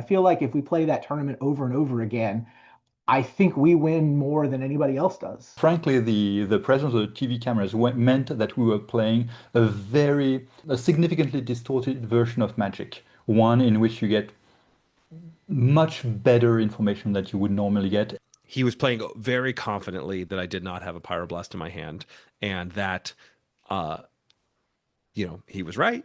feel like if we play that tournament over and over again, I think we win more than anybody else does. Frankly, the presence of the TV cameras meant that we were playing a significantly distorted version of Magic, one in which you get much better information that you would normally get. He was playing very confidently that I did not have a Pyroblast in my hand, and that, uh, he was right.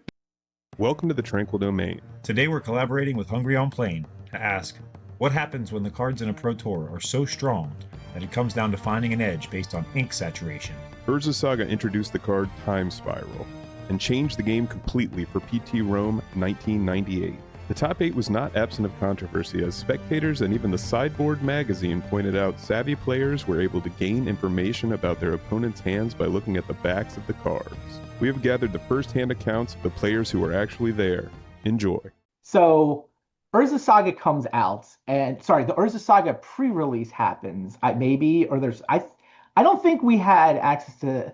Welcome to the Tranquil Domain. Today we're collaborating with Hungry on Plane to ask, what happens when the cards in a Pro Tour are so strong that it comes down to finding an edge based on ink saturation? Urza Saga introduced the card Time Spiral and changed the game completely for PT Rome 1998. The top 8 was not absent of controversy, as spectators and even the Sideboard magazine pointed out savvy players were able to gain information about their opponent's hands by looking at the backs of the cards. We have gathered the first-hand accounts of the players who were actually there. Enjoy. So Urza Saga comes out, and sorry, the Urza Saga pre-release happens. I don't think we had access to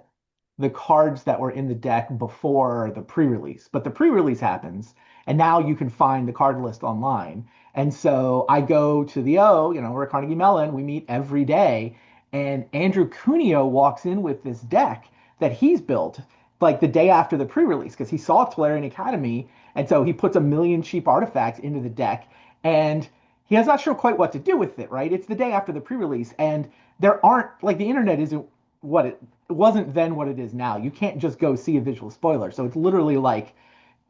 the cards that were in the deck before the pre-release, but the pre-release happens, and now you can find the card list online. And so I go to we're at Carnegie Mellon, we meet every day, and Andrew Cuneo walks in with this deck that he's built like the day after the pre-release because he saw Tolarian Academy, and so he puts a million cheap artifacts into the deck, and he is not sure quite what to do with it, right? It's the day after the pre-release, and there aren't, like, the internet isn't what it wasn't then what it is now. You can't just go see a visual spoiler. So it's literally like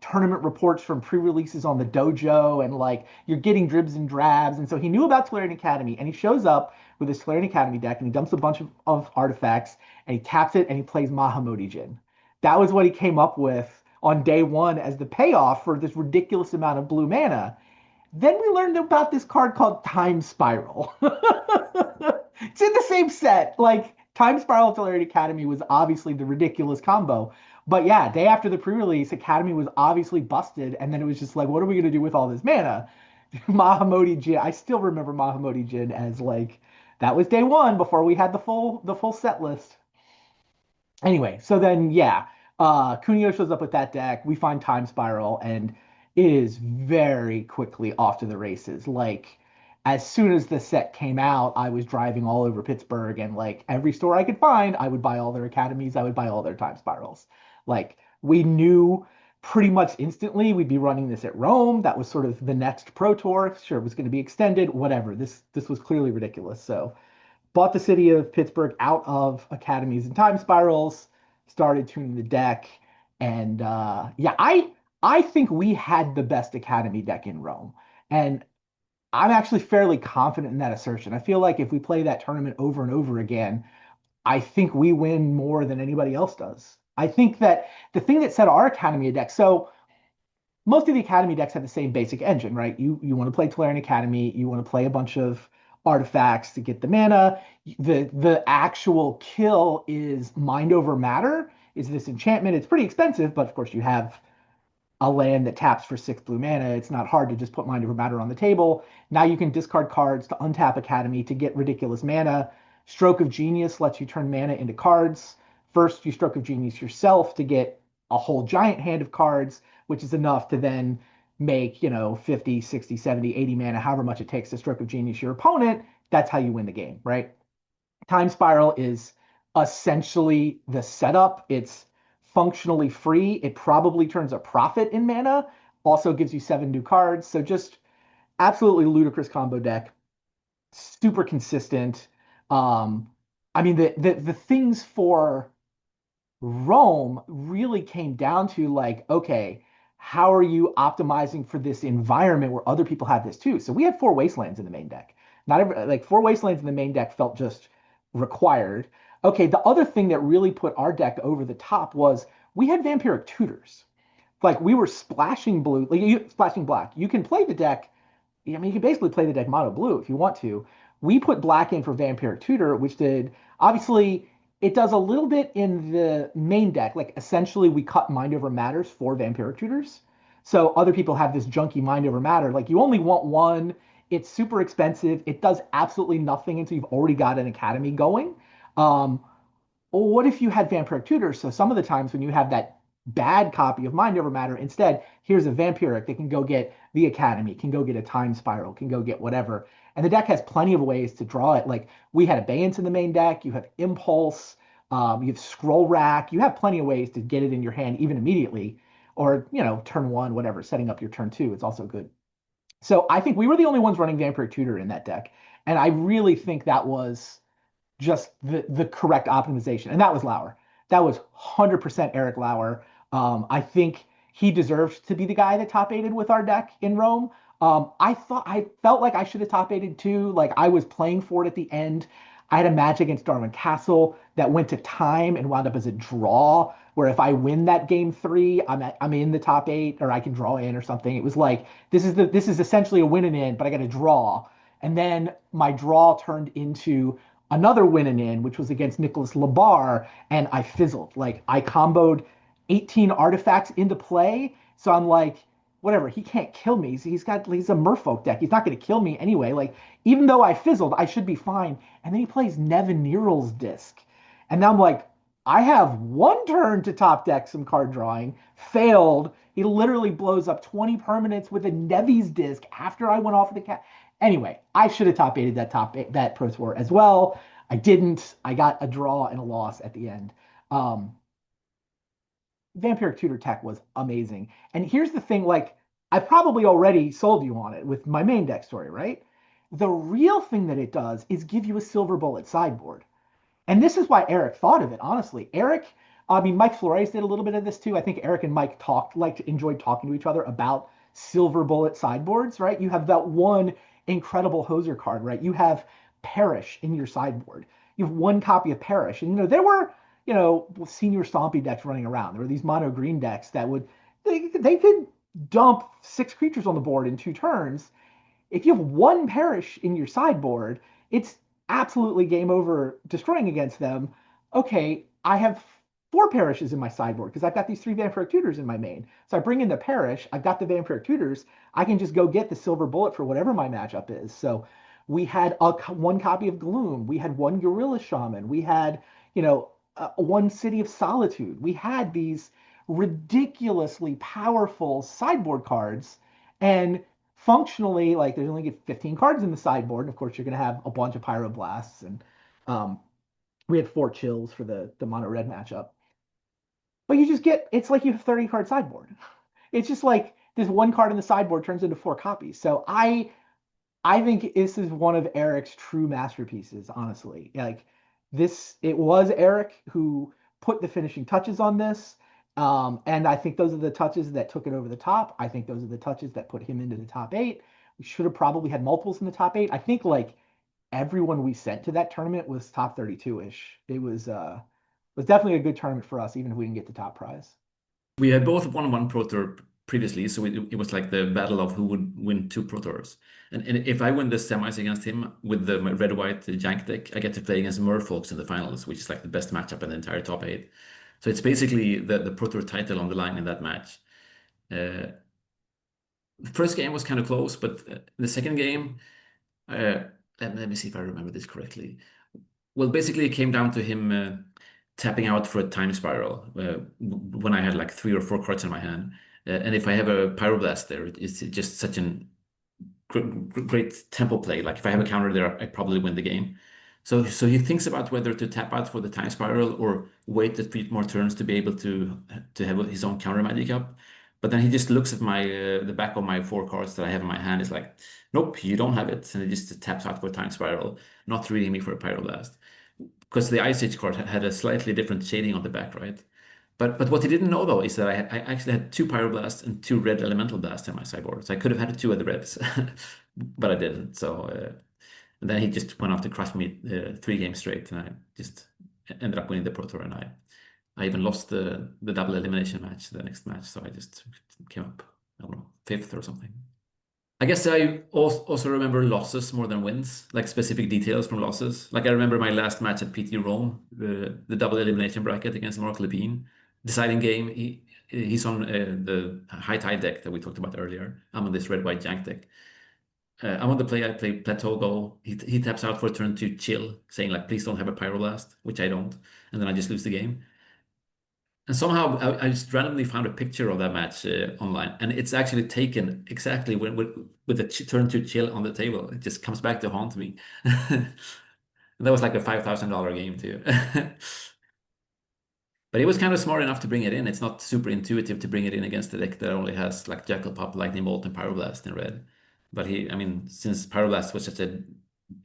tournament reports from pre-releases on the dojo, and like you're getting dribs and drabs. And so he knew about Tolarian Academy, and he shows up with his Tolarian Academy deck, and he dumps a bunch of artifacts, and he taps it, and he plays Mahamoti Jin. That was what he came up with on day one as the payoff for this ridiculous amount of blue mana. Then we learned about this card called Time Spiral. It's in the same set. Like, Time Spiral Tolarian Academy was obviously the ridiculous combo. But yeah, day after the pre-release, Academy was obviously busted, and then it was just like, what are we going to do with all this mana? Mahamoti Jin, I still remember Mahamoti Jin as like, that was day one before we had the full set list. Anyway, so then, yeah, Cuneo shows up with that deck. We find Time Spiral, and it is very quickly off to the races. Like, as soon as the set came out, I was driving all over Pittsburgh, and like every store I could find, I would buy all their academies. I would buy all their Time Spirals. Like, we knew pretty much instantly we'd be running this at Rome. That was sort of the next Pro Tour. Sure, it was going to be extended, whatever. This was clearly ridiculous. So bought the city of Pittsburgh out of academies and Time Spirals, started tuning the deck, and yeah, I think we had the best academy deck in Rome, and I'm actually fairly confident in that assertion. I feel like if we play that tournament over and over again, I think we win more than anybody else does. I think that the thing that set our Academy deck, so most of the Academy decks have the same basic engine, right? You want to play Tolarian Academy, you want to play a bunch of artifacts to get the mana. The actual kill is Mind Over Matter, is this enchantment. It's pretty expensive, but of course you have a land that taps for 6 blue mana. It's not hard to just put Mind Over Matter on the table. Now you can discard cards to untap Academy to get ridiculous mana. Stroke of Genius lets you turn mana into cards. First, you Stroke of Genius yourself to get a whole giant hand of cards, which is enough to then make, 50, 60, 70, 80 mana, however much it takes to Stroke of Genius your opponent. That's how you win the game, right? Time Spiral is essentially the setup. It's functionally free. It probably turns a profit in mana, also gives you 7 new cards. So just absolutely ludicrous combo deck, super consistent. I mean, the things for Rome really came down to like, okay, how are you optimizing for this environment where other people have this too? So we had 4 Wastelands in the main deck. Not every, like 4 Wastelands in the main deck felt just required. Okay, the other thing that really put our deck over the top was we had Vampiric Tutors. Like, we were splashing blue, splashing black. You can play the deck. I mean, you can basically play the deck mono blue if you want to. We put black in for Vampiric Tutor, which did, obviously, it does a little bit in the main deck. Like, essentially, we cut Mind Over Matters for Vampiric Tutors. So other people have this junky Mind Over Matter. Like, you only want one. It's super expensive. It does absolutely nothing until you've already got an academy going. What if you had Vampiric Tutors? So some of the times when you have that bad copy of Mind Over Matter. Instead, here's a Vampiric that can go get the Academy, can go get a Time Spiral, can go get whatever. And the deck has plenty of ways to draw it. Like we had Abeyance in the main deck, you have Impulse, you have Scroll Rack, you have plenty of ways to get it in your hand even immediately, or turn one, whatever, setting up your turn two. It's also good. So I think we were the only ones running Vampiric Tutor in that deck, and I really think that was just the correct optimization. And that was Lauer. That was 100% Eric Lauer. I think he deserves to be the guy that top aided with our deck in Rome. I felt like I should have top aided too. Like I was playing for it at the end. I had a match against Darwin Castle that went to time and wound up as a draw. Where if I win that game three, I'm in the top eight, or I can draw in or something. It was like this is essentially a win and in, but I got to draw. And then my draw turned into another win and in, which was against Nicholas Labar, and I fizzled. Like I comboed 18 artifacts into play, so I'm like, whatever, he can't kill me. He's a merfolk deck. He's not going to kill me anyway. Like even though I fizzled, I should be fine. And then he plays Nevin Neerl's disc, and now I'm like, I have one turn to top deck some card drawing. Failed. He literally blows up 20 permanents with a Nevi's disc after I went off the cat. Anyway, I should have top aided that Pro Tour as well. I didn't. I got a draw and a loss at the end. Vampiric Tutor Tech was amazing. And here's the thing, like, I probably already sold you on it with my main deck story, right? The real thing that it does is give you a silver bullet sideboard. And this is why Eric thought of it, honestly. Mike Flores did a little bit of this too. I think Eric and Mike enjoyed talking to each other about silver bullet sideboards, right? You have that one incredible hoser card, right? You have Perish in your sideboard. You have one copy of Perish. And, there were, senior Stompy decks running around. There were these mono green decks that they could dump 6 creatures on the board in 2 turns. If you have one Perish in your sideboard, it's absolutely game over destroying against them. Okay, I have 4 Perishes in my sideboard because I've got these 3 Vampiric Tutors in my main. So I bring in the Perish, I've got the Vampiric Tutors, I can just go get the silver bullet for whatever my matchup is. So we had one copy of Gloom, we had one Gorilla Shaman, we had, one City of Solitude. We had these ridiculously powerful sideboard cards, and functionally, like there's only 15 cards in the sideboard, and of course you're going to have a bunch of Pyroblasts, and we had 4 Chills for the mono red matchup. But it's like you have 30 card sideboard. It's just like this one card in the sideboard turns into 4 copies. So I think this is one of Eric's true masterpieces, honestly. Like it was Eric who put the finishing touches on this. And I think those are the touches that took it over the top. I think those are the touches that put him into the top 8. We should have probably had multiples in the top 8. I think like everyone we sent to that tournament was top 32-ish. It was definitely a good tournament for us, even if we didn't get the top prize. We had both won one Pro Tour previously, so it was like the battle of who would win 2 Pro Tours. And if I win the semis against him with the red-white jank deck, I get to play against Merfolks in the finals, which is like the best matchup in the entire top 8. So it's basically the Pro Tour title on the line in that match. The first game was kind of close, but the second game, let me see if I remember this correctly. Well, basically it came down to him tapping out for a time spiral when I had like 3 or 4 cards in my hand. And if I have a Pyroblast there, it's just such an great tempo play. Like if I have a counter there, I probably win the game. So he thinks about whether to tap out for the time spiral or wait a few more turns to be able to have his own counter magic up. But then he just looks at my the back of my 4 cards that I have in my hand. Is like, nope, you don't have it, and he just taps out for a time spiral, not reading me for a Pyroblast, because the Ice Age card had a slightly different shading on the back, right? But what he didn't know though is that I actually had 2 Pyroblasts and 2 red Elemental Blasts in my sideboard, so I could have had 2 of the reds, but I didn't. So. And then he just went off to crush me 3 games straight, and I just ended up winning the Pro Tour. And I even lost the double elimination match, the next match. So I just came up, I don't know, 5th or something. I guess I also remember losses more than wins, like specific details from losses. Like I remember my last match at PT Rome, the double elimination bracket against Mark Lepine. Deciding game, he's on the High Tide deck that we talked about earlier. I'm on this red-white jank deck. I want to play. I play Plateau Go. He taps out for a turn to chill, saying like, "Please don't have a Pyroblast," which I don't, and then I just lose the game. And somehow I just randomly found a picture of that match online, and it's actually taken exactly with the turn to chill on the table. It just comes back to haunt me. That was like a $5,000 game too. But he was kind of smart enough to bring it in. It's not super intuitive to bring it in against a deck that only has like Jackal Pup, Lightning Bolt, and Pyroblast in red. But I mean, since Pyroblast was such an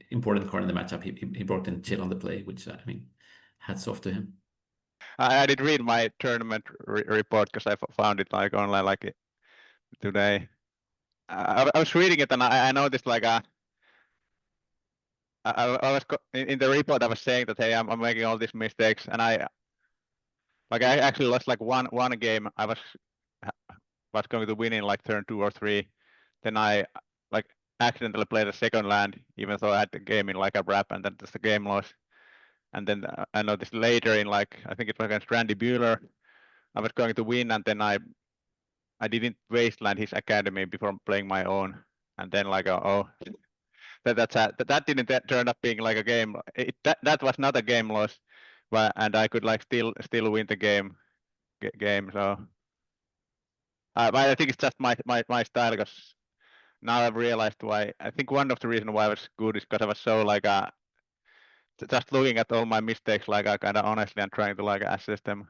important card in the matchup, he brought in chill on the play, which I mean, hats off to him. I did read my tournament report because I found it like online like today. I was reading it and I noticed like I was in the report I was saying that hey I'm making all these mistakes and I actually lost like one game. I was going to win in like turn 2 or 3. Then I like accidentally played a second land even though I had the game in like a wrap and then just the game loss. And then I noticed later in like I think it was against Randy Buehler, I was going to win and then I didn't wasteland his academy before playing my own. And then like that didn't turn up being like a game. That was not a game loss, and I could like still win the game. So but I think it's just my style because now I've realized why. I think one of the reasons why I was good is because I was so like just looking at all my mistakes like kind of honestly and trying to like assess them.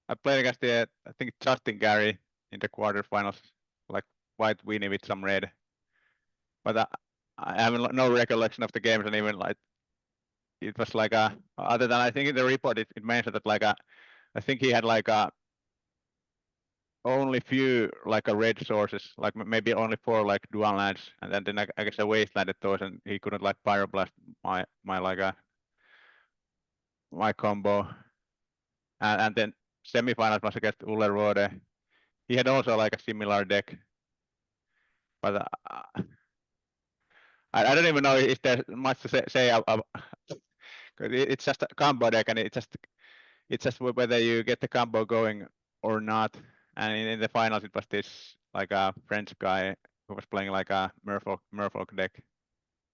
I played against I think Justin Gary in the quarterfinals, like white Winnie with some red. But I have no recollection of the games and even like it was like other than I think in the report it mentioned that like I think he had like only few like red sources, like maybe only 4 like dual lands, and then I guess I wastelanded those and he couldn't like pyroblast my like my combo. And then semifinals was against Ulle Rode. He had also like a similar deck, but I don't even know if there's much to say about it's just a combo deck and it's just whether you get the combo going or not. And in the finals it was this like a French guy who was playing like a Merfolk deck.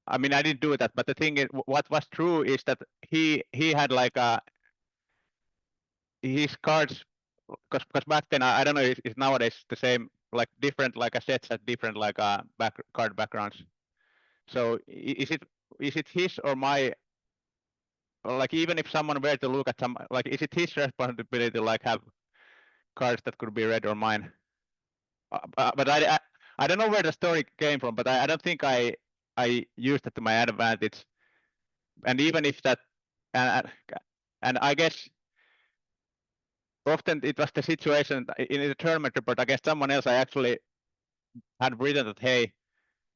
I mean I didn't do that, but the thing is what was true is that he had like his cards because back then I don't know if nowadays the same like different like sets had different like card backgrounds. So is it his or my, like even if someone were to look at some like is it his responsibility to like have cards that could be red or mine? But I don't know where the story came from, but I don't think I used it to my advantage. And even if that and I guess often it was the situation in the tournament report against someone else I actually had written that hey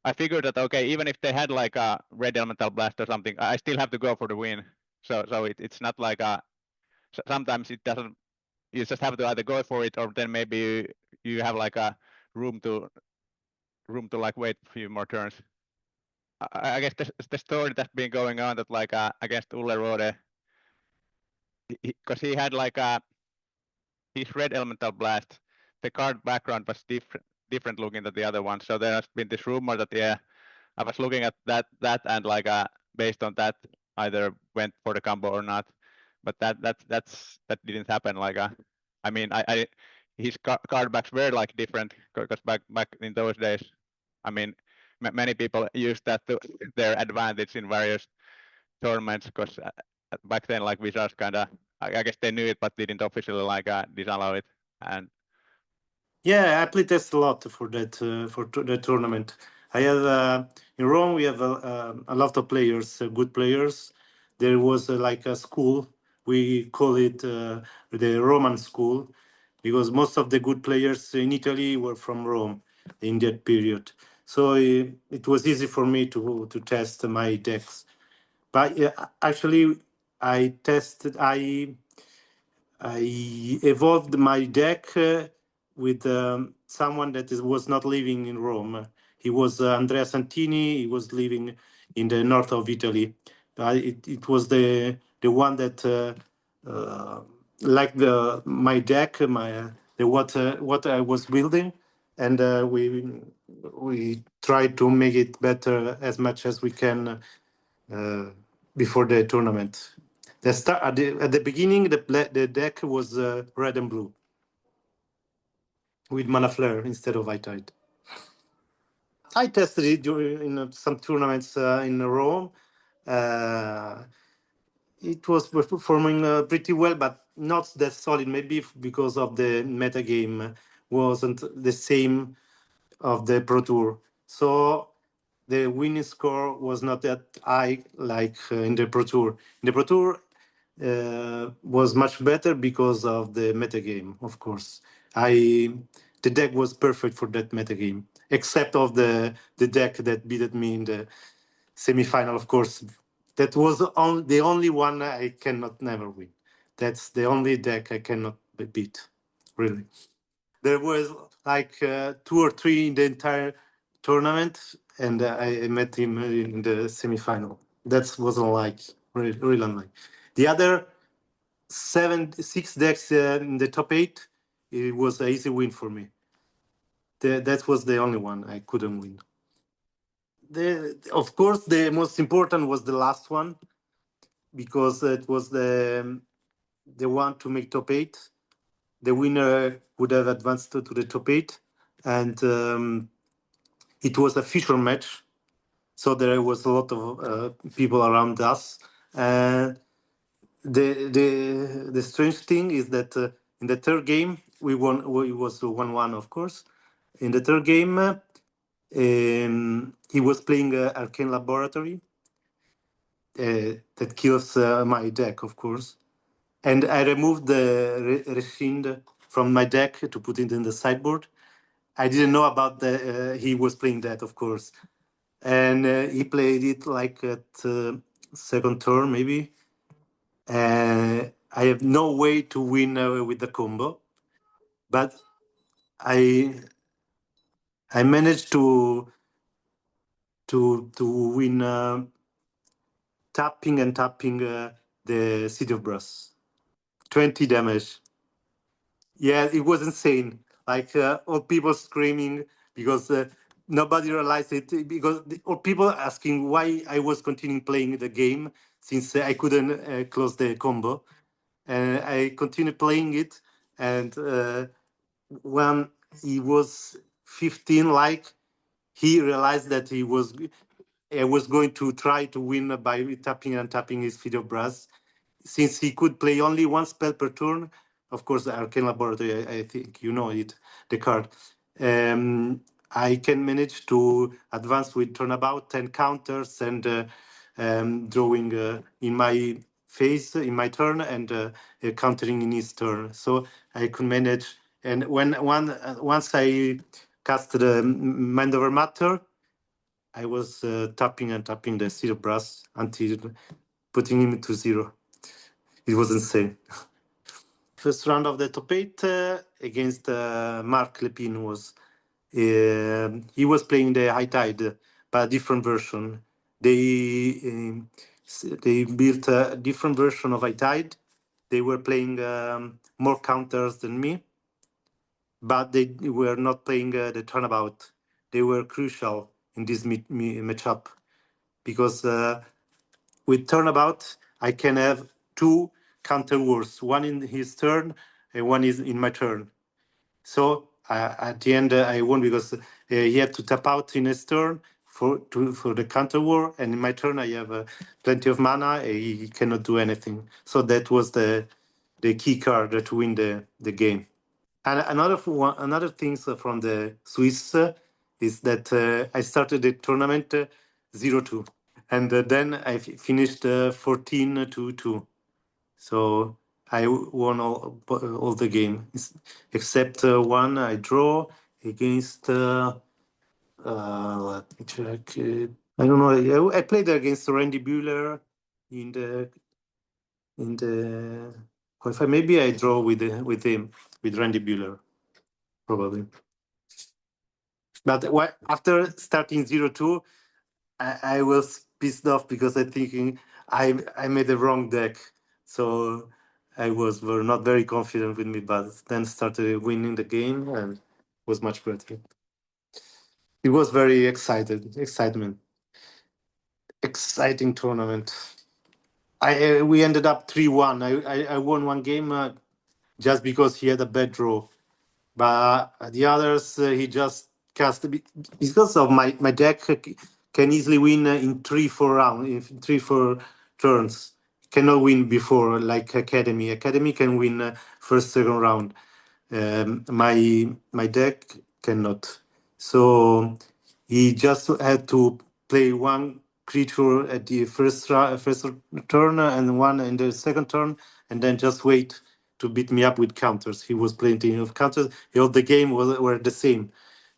I figured that okay even if they had like a red elemental blast or something I still have to go for the win. So it's not like sometimes it doesn't, you just have to either go for it or then maybe you have like a room to like wait a few more turns. I guess the story that's been going on that like against Ulle Rode, because he had like his red elemental blast, the card background was different looking than the other one. So there has been this rumor that yeah, I was looking at that and like based on that either went for the combo or not. But that didn't happen. Like I mean his card backs were like different because back in those days, I mean many people used that to their advantage in various tournaments because back then like Wizards kind of I guess they knew it but didn't officially like disallow it. And yeah, I played test a lot for that the tournament. I have in Rome we have a lot of players, good players. There was like a school, we call it the Roman school, because most of the good players in Italy were from Rome in that period. So it was easy for me to test my decks. But actually, I evolved my deck with someone that was not living in Rome. He was Andrea Santini. He was living in the north of Italy. It was the one that liked my deck, what I was building, and we tried to make it better as much as we can before the tournament. At the beginning, the deck was red and blue with Mana Flare instead of High Tide. I tested it in some tournaments in Rome. It was performing pretty well, but not that solid. Maybe because of the metagame wasn't the same of the Pro Tour. So the winning score was not that high like in the Pro Tour. In the Pro Tour was much better because of the metagame, of course. The deck was perfect for that metagame, except of the deck that beat me in the semi-final, of course. That was the only one I cannot never win. That's the only deck I cannot beat, really. There was like 2 or 3 in the entire tournament, and I met him in the semi-final. That was unlike, really unlike. The other 6 decks in the top 8, it was an easy win for me. That was the only one I couldn't win. Of course, the most important was the last one, because it was the one to make top 8. The winner would have advanced to the top 8, and it was a feature match, so there was a lot of people around us. The strange thing is that in the third game we won. It was 1-1, of course. In the third game, he was playing Arcane Laboratory that kills my deck, of course. And I removed the Reshind from my deck to put it in the sideboard. I didn't know about he was playing that, of course. And he played it like at second turn, maybe. I have no way to win with the combo, but I managed to win tapping the City of Brass. 20 damage. Yeah, it was insane. Like all people screaming because nobody realized it. Because or people asking why I was continuing playing the game since I couldn't close the combo, and I continued playing it. And when he was 15, like he realized that I was going to try to win by tapping and tapping his Feet of Brass, since he could play only one spell per turn. Of course, the Arcane Laboratory, I think you know it, the card. I can manage to advance with turnabout 10 counters and drawing in my phase, in my turn, and countering in his turn. So I could manage. And once I cast the Mind Over Matter, I was tapping and tapping the Steel Brass until putting him to 0. It was insane. First round of the top 8 against Mark Lepin was he was playing the High Tide, but a different version. They built a different version of High Tide. They were playing more counters than me, but they were not playing the turnabout. They were crucial in this matchup because with turnabout I can have 2 counter wars, one in his turn and one is in my turn. So at the end I won because he had to tap out in his turn for the counter war, and in my turn I have plenty of mana. He cannot do anything. So that was the key card to win the game. And another thing from the Swiss is that I started the tournament 0-2, and then I finished 14-2. So I won all the game except one I draw against. Let me check. I don't know. I played against Randy Buehler in the qualifier. Maybe I draw with him, with Randy Buehler, probably. But after starting 0-2, I was pissed off because I thinking I made the wrong deck. So I were not very confident with me, but then started winning the game and was much better. It was very exciting tournament. we ended up 3-1. I won one game just because he had a bad draw, but the others he just cast because of my deck can easily win in 3-4 rounds, in 3-4 turns. Cannot win before like Academy. Academy can win first, second round. My deck cannot. So he just had to play one creature at the first turn and one in the second turn, and then just wait to beat me up with counters. He was plenty of counters. All the game were the same.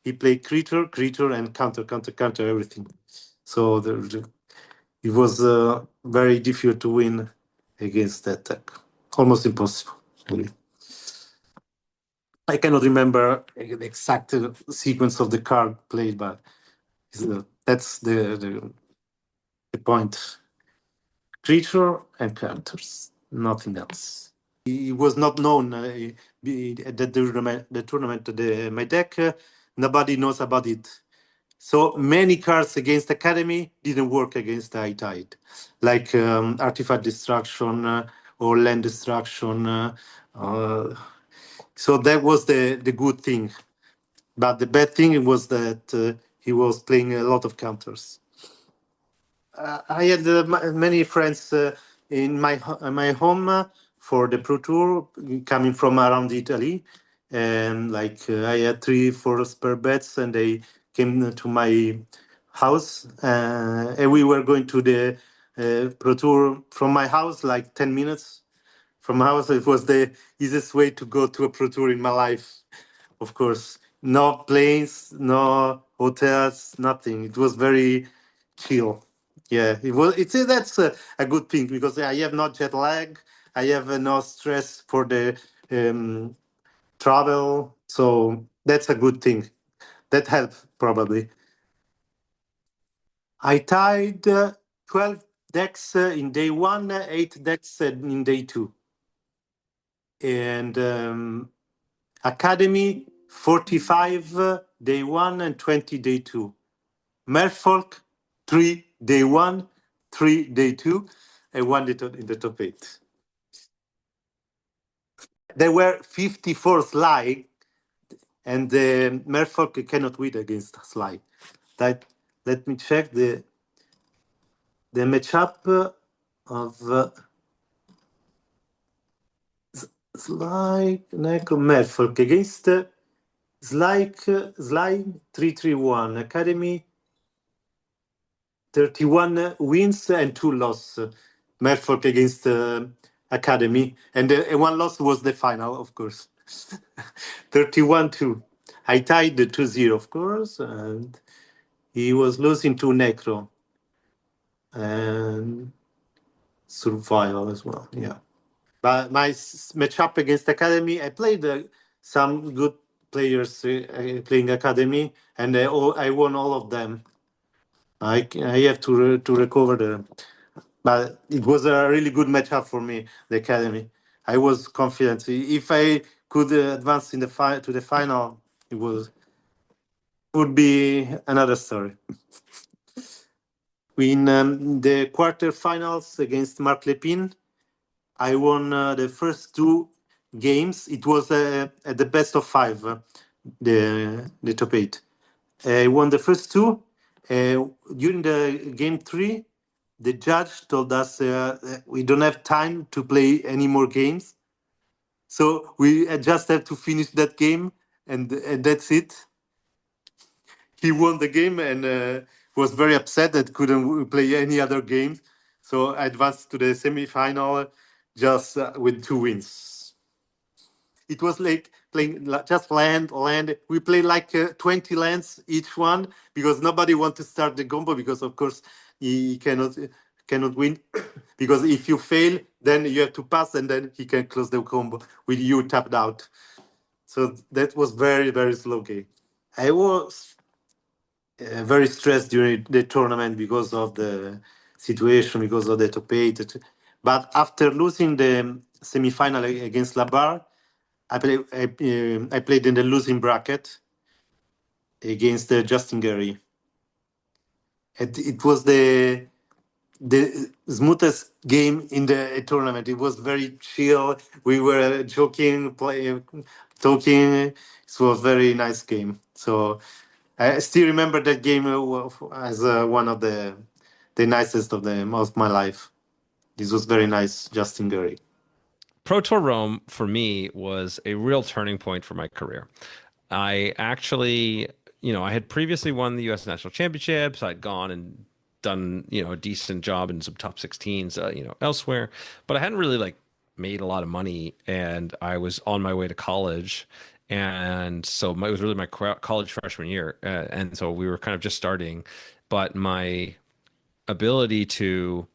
He played creature, and counter, everything. So it was very difficult to win against that deck. Almost impossible, really. I cannot remember the exact sequence of the card played, but that's the point. Creature and counters, nothing else. He was not known at the tournament. My deck, nobody knows about it. So many cards against Academy didn't work against High Tide, like Artifact Destruction or Land Destruction. So that was the good thing. But the bad thing was that he was playing a lot of counters. I had many friends in my home for the Pro Tour coming from around Italy, and I had 3-4 spare beds, and they came to my house, and we were going to the Pro Tour from my house, like 10 minutes from my house. It was the easiest way to go to a Pro Tour in my life. Of course, no planes, no hotels, nothing. It was very chill. Yeah, it was. That's a good thing because I have no jet lag. I have no stress for the travel, so that's a good thing. That helped probably. I tied 12 decks in day one, 8 decks in day two, and Academy 45 day one and 20 day two. Merfolk 3 day one, 3 day two, and 1 in the top 8. There were 54 Sly, and the Merfolk cannot win against Sly. Let me check the matchup of Sly Necro Merfolk against Sly 331 Academy 31 wins and 2 losses. Merfolk against Academy, and one loss was the final, of course. 31-2. I tied the 2-0, of course, and he was losing to Necro and Survival as well. Yeah, but my matchup against Academy, I played some good players playing Academy, and I won all of them. I have to recover the. But it was a really good matchup for me, the Academy. I was confident. If I could advance in the to the final, it would be another story. In the quarterfinals against Marc Lepine, I won the first 2 games. It was at the best of 5, the top 8. I won the first 2. During the game 3, the judge told us we don't have time to play any more games. So we just have to finish that game, and that's it. He won the game and was very upset that couldn't play any other game. So I advanced to the semi-final just with 2 wins. It was like playing just land. We played like 20 lands each one because nobody wants to start the combo because, of course, he cannot win because if you fail, then you have to pass and then he can close the combo with you tapped out. So that was very, very slow game. I was very stressed during the tournament because of the situation, because of the top 8. But after losing the semi-final against Labar, I played in the losing bracket against Justin Gary. It was the the smoothest game in the tournament. It was very chill. We were joking, playing, talking. It was a very nice game. So I still remember that game as one of the nicest of my life. This was very nice, Justin Gary. Pro Tour Rome for me was a real turning point for my career. I actually, I had previously won the U.S. National Championships. I'd gone and done, a decent job in some top 16s, elsewhere, but I hadn't really like made a lot of money, and I was on my way to college, and so it was really my college freshman year, and so we were kind of just starting, but my ability to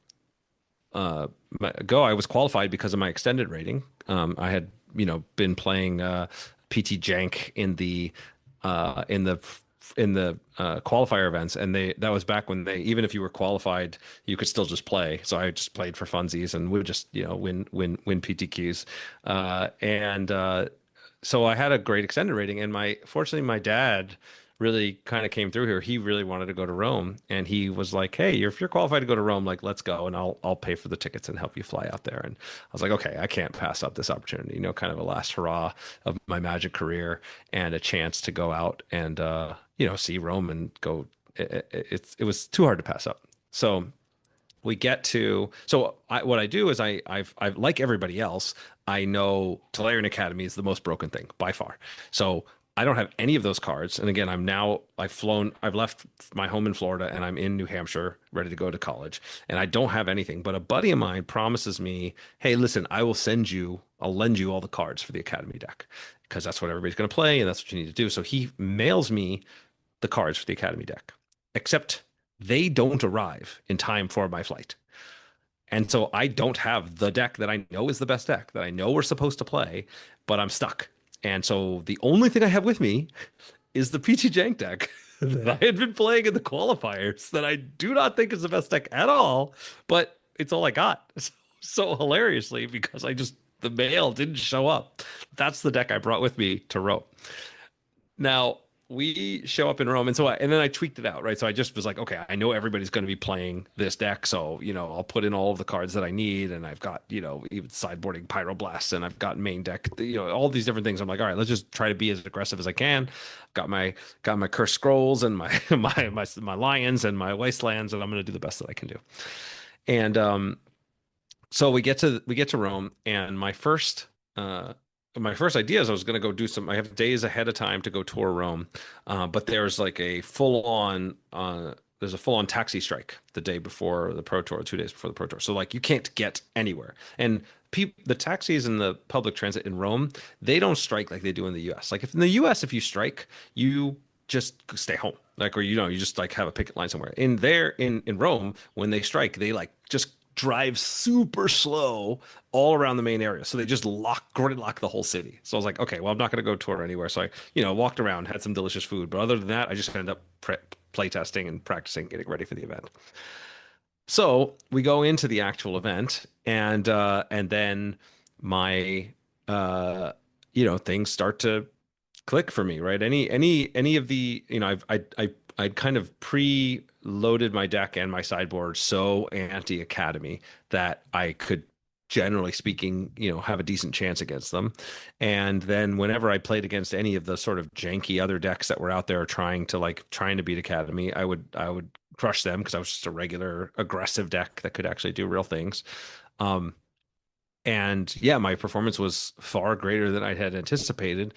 I was qualified because of my extended rating. I had, been playing PT Jank in the qualifier events, and that was back when they, even if you were qualified, you could still just play. So I just played for funsies and would just, win PTQs. So I had a great extended rating, and fortunately my dad really kind of came through here. He really wanted to go to Rome, and he was like, "Hey, if you're qualified to go to Rome, like let's go, and I'll pay for the tickets and help you fly out there." And I was like, "Okay, I can't pass up this opportunity. Kind of a last hurrah of my Magic career and a chance to go out and see Rome and go." It was too hard to pass up. So what I do is I've like everybody else, I know Tolarian Academy is the most broken thing by far. So I don't have any of those cards. And again, I've left my home in Florida and I'm in New Hampshire ready to go to college. And I don't have anything, but a buddy of mine promises me, "Hey, listen, I'll lend you all the cards for the Academy deck because that's what everybody's going to play and that's what you need to do." So he mails me the cards for the Academy deck, except they don't arrive in time for my flight. And so I don't have the deck that I know is the best deck that I know we're supposed to play, but I'm stuck. And so the only thing I have with me is the PT Jank deck that I had been playing in the qualifiers that I do not think is the best deck at all, but it's all I got. So hilariously, because the mail didn't show up, that's the deck I brought with me to Rome. Now, we show up in Rome, and then I tweaked it out, right? So I just was like, okay, I know everybody's going to be playing this deck, so I'll put in all of the cards that I need, and I've got even sideboarding Pyroblasts, and I've got main deck, all these different things. I'm like, all right, let's just try to be as aggressive as I can. Got my Cursed Scrolls and my my Lions and my Wastelands, and I'm going to do the best that I can do. And so we get to Rome, and my first idea is I was going to go do I have days ahead of time to go tour Rome, but there's like a there's a full-on taxi strike the day before the Pro Tour, 2 days before the Pro Tour. So like you can't get anywhere. And the taxis and the public transit in Rome, they don't strike like they do in the US. Like if in the US, if you strike, you just stay home. Like, or, you just like have a picket line somewhere. In Rome, when they strike, they like just drive super slow all around the main area. So they just gridlock the whole city. So I was like, okay, well, I'm not going to go tour anywhere. So I, walked around, had some delicious food. But other than that, I just ended up play testing and practicing, getting ready for the event. So we go into the actual event, and then my things start to click for me, right? Any of the, I'd kind of pre-loaded my deck and my sideboard so anti-Academy that I could, generally speaking, have a decent chance against them. And then whenever I played against any of the sort of janky other decks that were out there trying to beat Academy, I would crush them because I was just a regular aggressive deck that could actually do real things. And yeah, my performance was far greater than I had anticipated.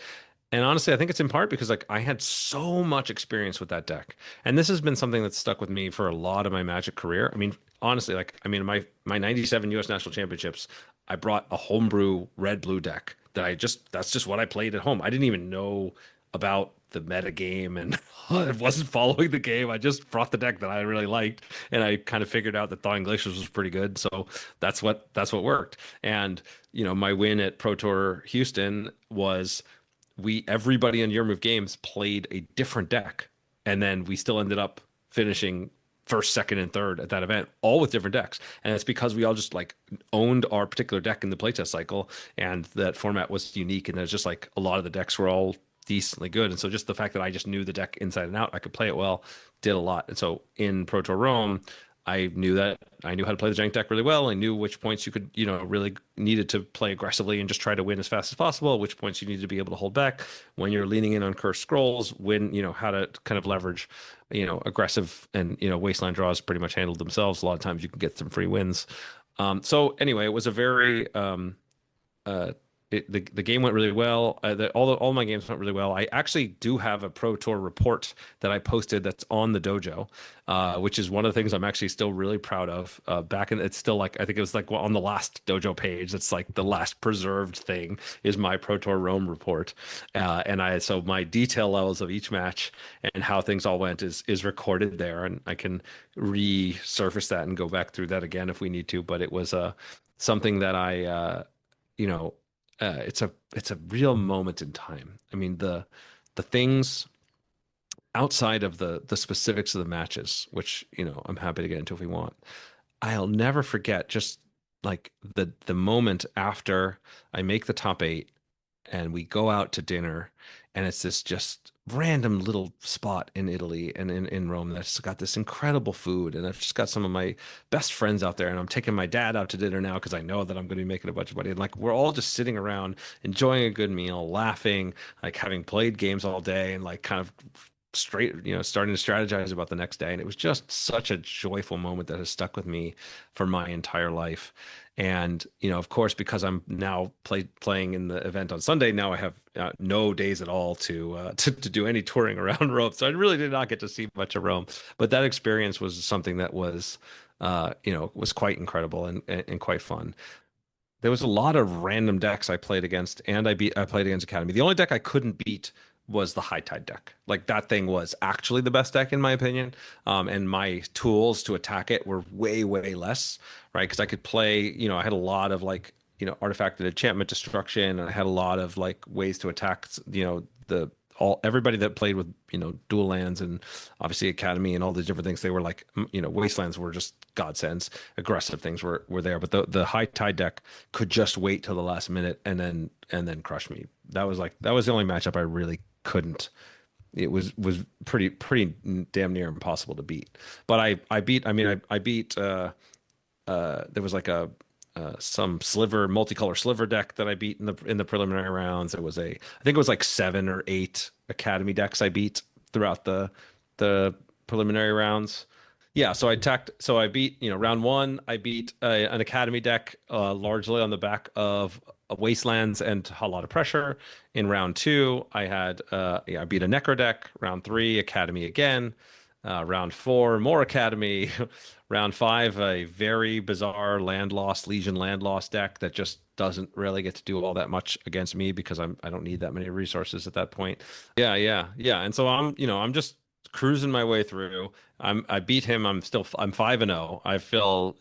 And honestly, I think it's in part because like I had so much experience with that deck. And this has been something that's stuck with me for a lot of my Magic career. I mean, honestly, my 97 US National Championships, I brought a homebrew red-blue deck that's just what I played at home. I didn't even know about the meta game and I wasn't following the game. I just brought the deck that I really liked, and I kind of figured out that Thawing Glaciers was pretty good. So that's what worked. And my win at Pro Tour Houston was everybody in Your Move Games played a different deck, and then we still ended up finishing first, second, and third at that event, all with different decks. And it's because we all just like owned our particular deck in the playtest cycle, and that format was unique. And there's just like a lot of the decks were all decently good. And so just the fact that I just knew the deck inside and out, I could play it well, did a lot. And so in Pro Tour Rome, I knew that I knew how to play the jank deck really well. I knew which points you could, really needed to play aggressively and just try to win as fast as possible, which points you needed to be able to hold back when you're leaning in on cursed scrolls, when, how to kind of leverage, aggressive and, wasteland draws pretty much handled themselves. A lot of times you can get some free wins. So anyway, it was a very, uh, the game went really well. All my games went really well. I actually do have a Pro Tour report that I posted that's on the dojo, which is one of the things I'm actually still really proud of. It's still like I think it was like on the last dojo page. It's like the last preserved thing is my Pro Tour Rome report, so my detail levels of each match and how things all went is recorded there, and I can resurface that and go back through that again if we need to. But it was something that you know it's a real moment in time. I mean, the things outside of the specifics of the matches, which I'm happy to get into if we want. I'll never forget just like the moment after I make the top 8 and we go out to dinner, and it's this just random little spot in Italy and in Rome that's got this incredible food, and I've just got some of my best friends out there, and I'm taking my dad out to dinner now because I know that I'm going to be making a bunch of money, and like we're all just sitting around enjoying a good meal, laughing, like having played games all day, and like kind of starting to strategize about the next day. And it was just such a joyful moment that has stuck with me for my entire life. And, of course, because I'm now playing in the event on Sunday, now I have no days at all to do any touring around Rome. So I really did not get to see much of Rome. But that experience was something that was, was quite incredible and quite fun. There was a lot of random decks I played against, and I played against Academy. The only deck I couldn't beat was the High Tide deck. Like that thing was actually the best deck in my opinion. And my tools to attack it were way, way less, right? Because I could play, I had a lot of like, artifact and enchantment destruction, and I had a lot of like ways to attack, everybody that played with dual lands and obviously Academy and all these different things. They were like wastelands were just godsends. Aggressive things were there, but the High Tide deck could just wait till the last minute and then crush me. That was the only matchup I really couldn't. It was pretty damn near impossible to beat. But I beat. I mean, I beat. There was like some multicolor sliver deck that I beat in the preliminary rounds. I think it was like 7 or 8 Academy decks I beat throughout the preliminary rounds. Yeah, so I beat, round 1, I beat an Academy deck largely on the back of Wastelands and a lot of pressure. In round 2, I beat a Necro deck. Round 3, Academy again. Round 4, more Academy. Round 5, a very bizarre Legion land loss deck that just doesn't really get to do all that much against me because I don't need that many resources at that point. Yeah. And so I'm just cruising my way through. I beat him. I'm 5-0. I feel,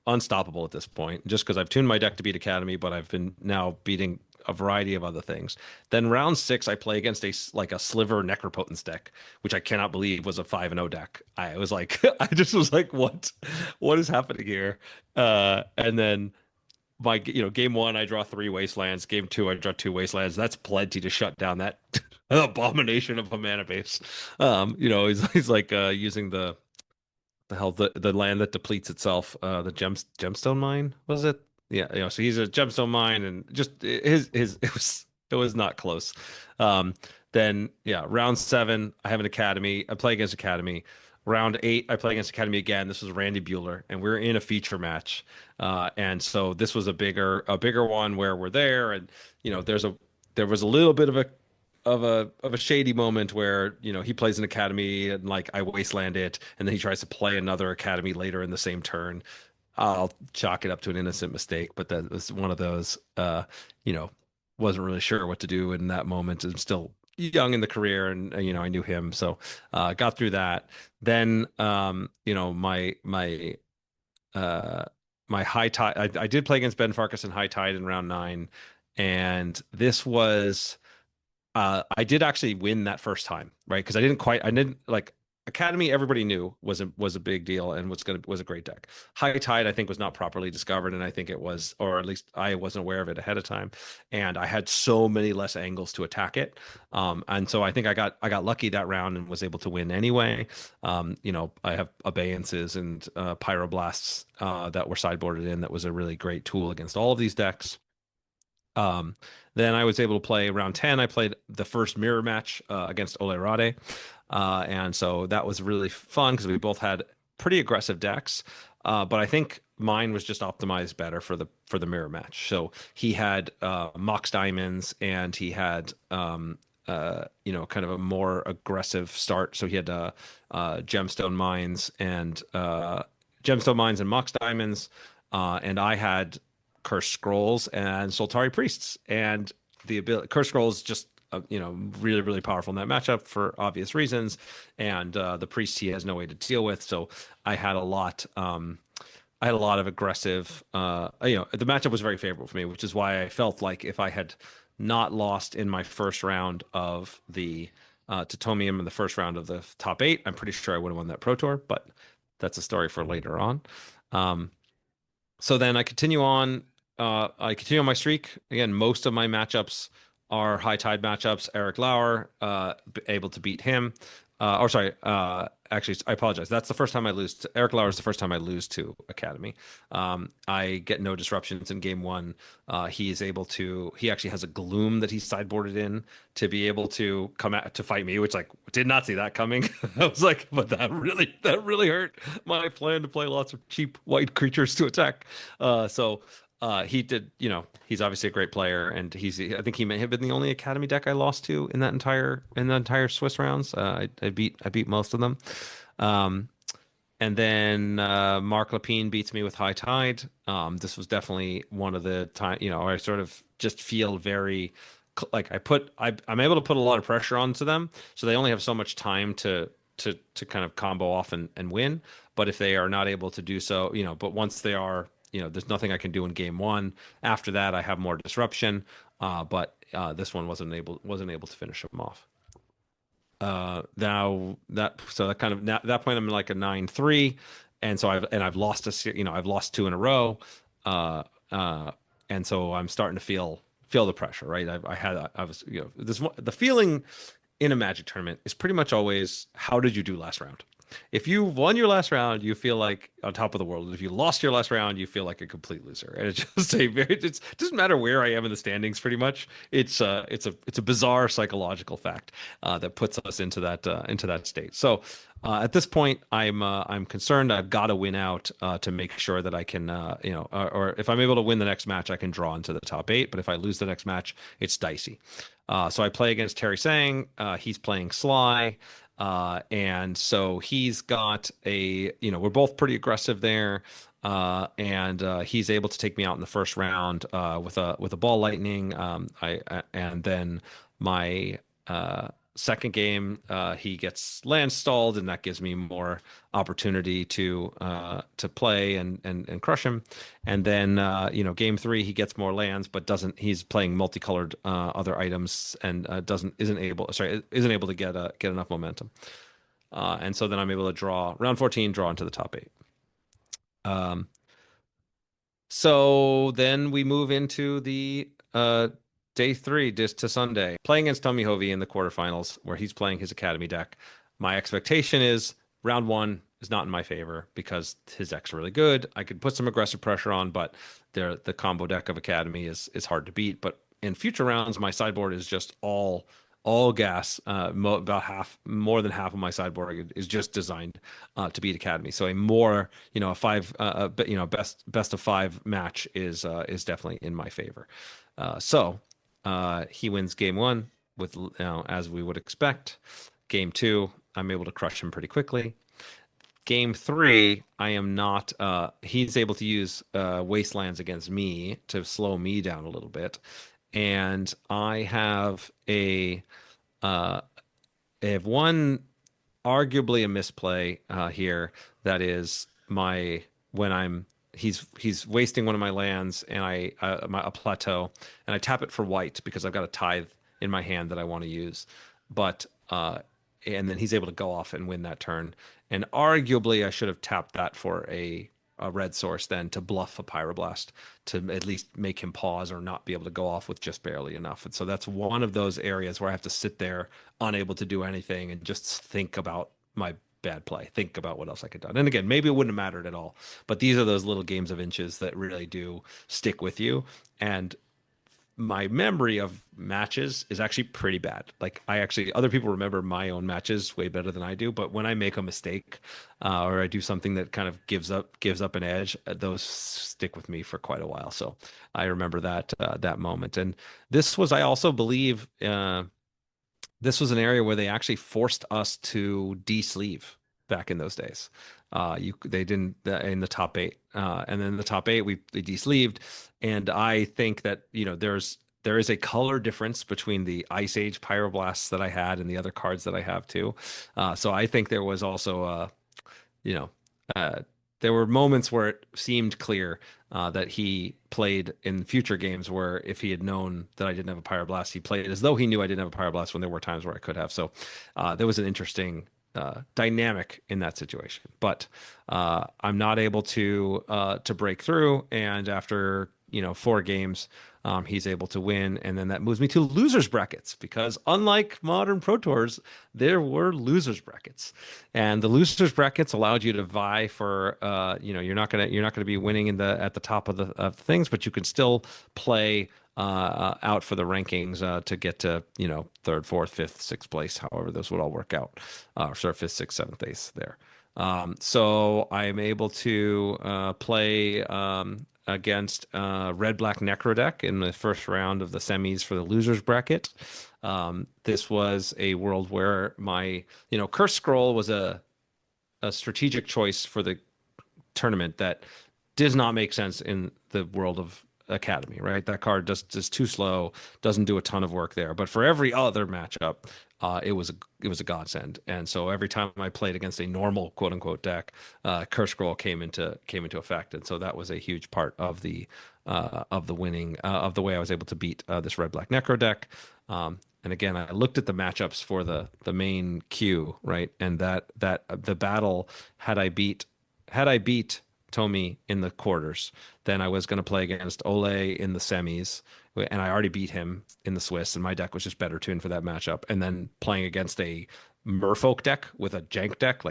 unstoppable at this point just because I've tuned my deck to beat Academy, but I've been now beating a variety of other things. Then round 6, I play against a sliver Necropotence deck, which I cannot believe was a 5-0 deck. I was like, I just was like, what is happening here? And then game 1, I draw 3 wastelands. Game 2, I draw 2 wastelands. That's plenty to shut down that abomination of a mana base. He's like using the land that depletes itself, the gemstone mine, was it? Yeah, so he's a gemstone mine, and just it was not close. Then round 7, I have an Academy. I play against Academy. Round 8, I play against Academy again. This was Randy Bueller, and we're in a feature match. And so this was a bigger one where we're there, and there was a little bit of a shady moment where he plays an Academy and like I wasteland it, and then he tries to play another Academy later in the same turn. I'll chalk it up to an innocent mistake, but that was one of those wasn't really sure what to do in that moment. I'm still young in the career, and I knew him, so got through that. Then my High Tide, I did play against Ben Farkas in High Tide in round 9, and this was I did actually win that first time, right? Because I didn't Academy, everybody knew was a big deal and was a great deck. High Tide, I think, was not properly discovered, and I think it was, or at least I wasn't aware of it ahead of time. And I had so many less angles to attack it, and so I think I got lucky that round and was able to win anyway. I have abeyances and pyroblasts that were sideboarded in. That was a really great tool against all of these decks. Then I was able to play round 10. I played the first mirror match against Ole Rade. And so that was really fun because we both had pretty aggressive decks. But I think mine was just optimized better for the mirror match. So he had Mox Diamonds and he had kind of a more aggressive start. So he had Gemstone Mines and Mox Diamonds. And I had Cursed Scrolls and Soltari Priests, and the ability Cursed Scrolls just really, really powerful in that matchup for obvious reasons, and the Priests he has no way to deal with. So I had a lot of aggressive. The matchup was very favorable for me, which is why I felt like if I had not lost in my first round of the to Tomium in the first round of the top 8, I'm pretty sure I would have won that Pro Tour, but that's a story for later on. So then I continue on. I continue on my streak. Again, most of my matchups are High Tide matchups. Eric Lauer, able to beat him. Actually, I apologize. That's the first time I lose. Eric Lauer is the first time I lose to Academy. I get no disruptions in game 1. He actually has a Gloom that he sideboarded in to be able to come out to fight me, which did not see that coming. I was like, but that really hurt my plan to play lots of cheap white creatures to attack. He did, he's obviously a great player, and I think he may have been the only Academy deck I lost to in the entire Swiss rounds. I beat most of them. And then Mark Lapine beats me with High Tide. This was definitely one of the time, I sort of just feel very I'm able to put a lot of pressure onto them, so they only have so much time to kind of combo off and win. But if they are not able to do so, but once they are, there's nothing I can do in game 1. After that, I have more disruption, but this one wasn't able to finish him off. At that point I'm like a 9-3, and so I've lost I've lost 2 in a row, and so I'm starting to feel the pressure, right? The feeling in a Magic tournament is pretty much always, how did you do last round? If you won your last round, you feel like on top of the world. If you lost your last round, you feel like a complete loser. And it's just it doesn't matter where I am in the standings. Pretty much, it's a bizarre psychological fact that puts us into that state. So at this point, I'm concerned. I've got to win out to make sure that I can or if I'm able to win the next match, I can draw into the top 8. But if I lose the next match, it's dicey. So I play against Terry Sang. He's playing Sly. And so he's got we're both pretty aggressive there. And he's able to take me out in the first round with a ball lightning. And then my second game, he gets land stalled, and that gives me more opportunity to play and crush him. And then game 3, he gets more lands, but doesn't. He's playing multicolored other items and isn't able to get enough momentum. And so then I'm able to draw round 14, draw into the top 8. So then we move into the day 3, just to Sunday, playing against Tommi Hovi in the quarterfinals, where he's playing his Academy deck. My expectation is round 1 is not in my favor because his deck's really good. I could put some aggressive pressure on, but the combo deck of Academy is hard to beat. But in future rounds, my sideboard is just all gas. More than half of my sideboard is just designed to beat Academy. So a more a 5 best of 5 match is definitely in my favor. So he wins game 1 with as we would expect. Game 2, I'm able to crush him pretty quickly. Game 3, I am not. He's able to use wastelands against me to slow me down a little bit, and I have one arguably a misplay here. That is he's wasting one of my lands, and a plateau, and I tap it for white because I've got a tithe in my hand that I want to use, but and then he's able to go off and win that turn. And arguably, I should have tapped that for a red source then to bluff a Pyroblast to at least make him pause or not be able to go off with just barely enough. And so that's one of those areas where I have to sit there unable to do anything and just think about my bad play, think about what else I could have done. And again, maybe it wouldn't have mattered at all, but these are those little games of inches that really do stick with you. And my memory of matches is actually pretty bad. Like other people remember my own matches way better than I do. But when I make a mistake, or I do something that kind of gives up an edge, those stick with me for quite a while. So I remember that moment. And this was, I also believe, this was an area where they actually forced us to de-sleeve back in those days. They didn't in the top 8, and then the top 8 they de-sleeved, and I think that there is a color difference between the Ice Age Pyroblasts that I had and the other cards that I have too. So I think there was also there were moments where it seemed clear that he played in future games where if he had known that I didn't have a Pyroblast, he played as though he knew I didn't have a Pyroblast when there were times where I could have. So there was an interesting dynamic in that situation. But I'm not able to break through, and after 4 games, he's able to win, and then that moves me to losers brackets, because unlike modern Pro Tours, there were losers brackets, and the losers brackets allowed you to vie for you're not gonna be winning at the top of the things, but you can still play out for the rankings to get to 3rd, 4th, 5th, 6th place, however those would all work out, or sort of 5th, 6th, 7th, 8th there. So I'm able to play against Red Black Necro deck in the first round of the semis for the losers bracket. This was a world where my Curse Scroll was a strategic choice for the tournament that does not make sense in the world of Academy, right? That card just is too slow, doesn't do a ton of work there. But for every other matchup, it was a godsend. And so every time I played against a normal quote unquote deck, Curse Scroll came into effect. And so that was a huge part of the winning of the way I was able to beat this Red Black Necro deck. And again, I looked at the matchups for the main queue, right? And that the battle, had I beat Tommi in the quarters, then I was going to play against Ole in the semis, and I already beat him in the Swiss, and my deck was just better tuned for that matchup. And then playing against a Merfolk deck with a jank deck,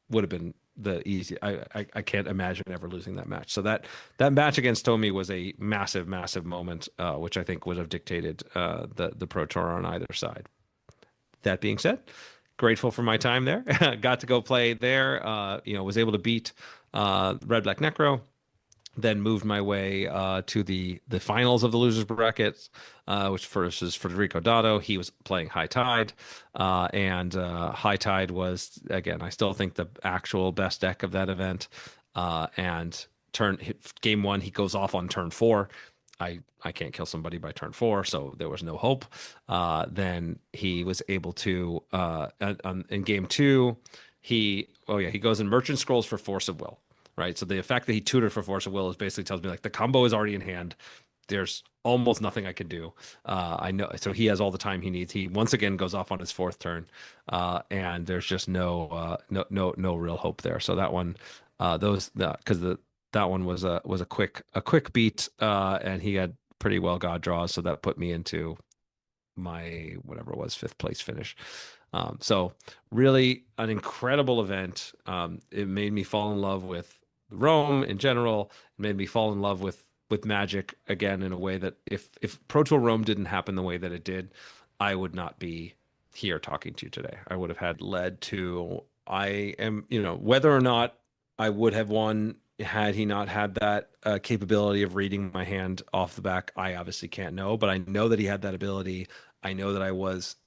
would have been the easy. I can't imagine ever losing that match. So that match against Tommi was a massive moment, which I think would have dictated the Pro Tour on either side. That being said, grateful for my time there. Got to go play there. Was able to beat Red Black Necro, then moved my way to the finals of the losers brackets, which first is Federico Dotto. He was playing High Tide, and High Tide was, again, I still think the actual best deck of that event. And game 1, he goes off on turn 4. I can't kill somebody by turn 4, so there was no hope. Then he was able to in game 2, he goes in Merchant Scrolls for Force of Will, right? So the fact that he tutored for Force of Will is basically tells me the combo is already in hand. There's almost nothing I can do. I know, so he has all the time he needs. He once again goes off on his 4th turn, and there's just no real hope there. So that one, that one was a quick beat, and he had pretty well god draws, so that put me into my whatever it was 5th place finish. So really an incredible event. It made me fall in love with Rome in general. It made me fall in love with Magic again in a way that if Pro Tour Rome didn't happen the way that it did, I would not be here talking to you today. I would have had led to whether or not I would have won had he not had that capability of reading my hand off the back. I obviously can't know, but I know that he had that ability. I know that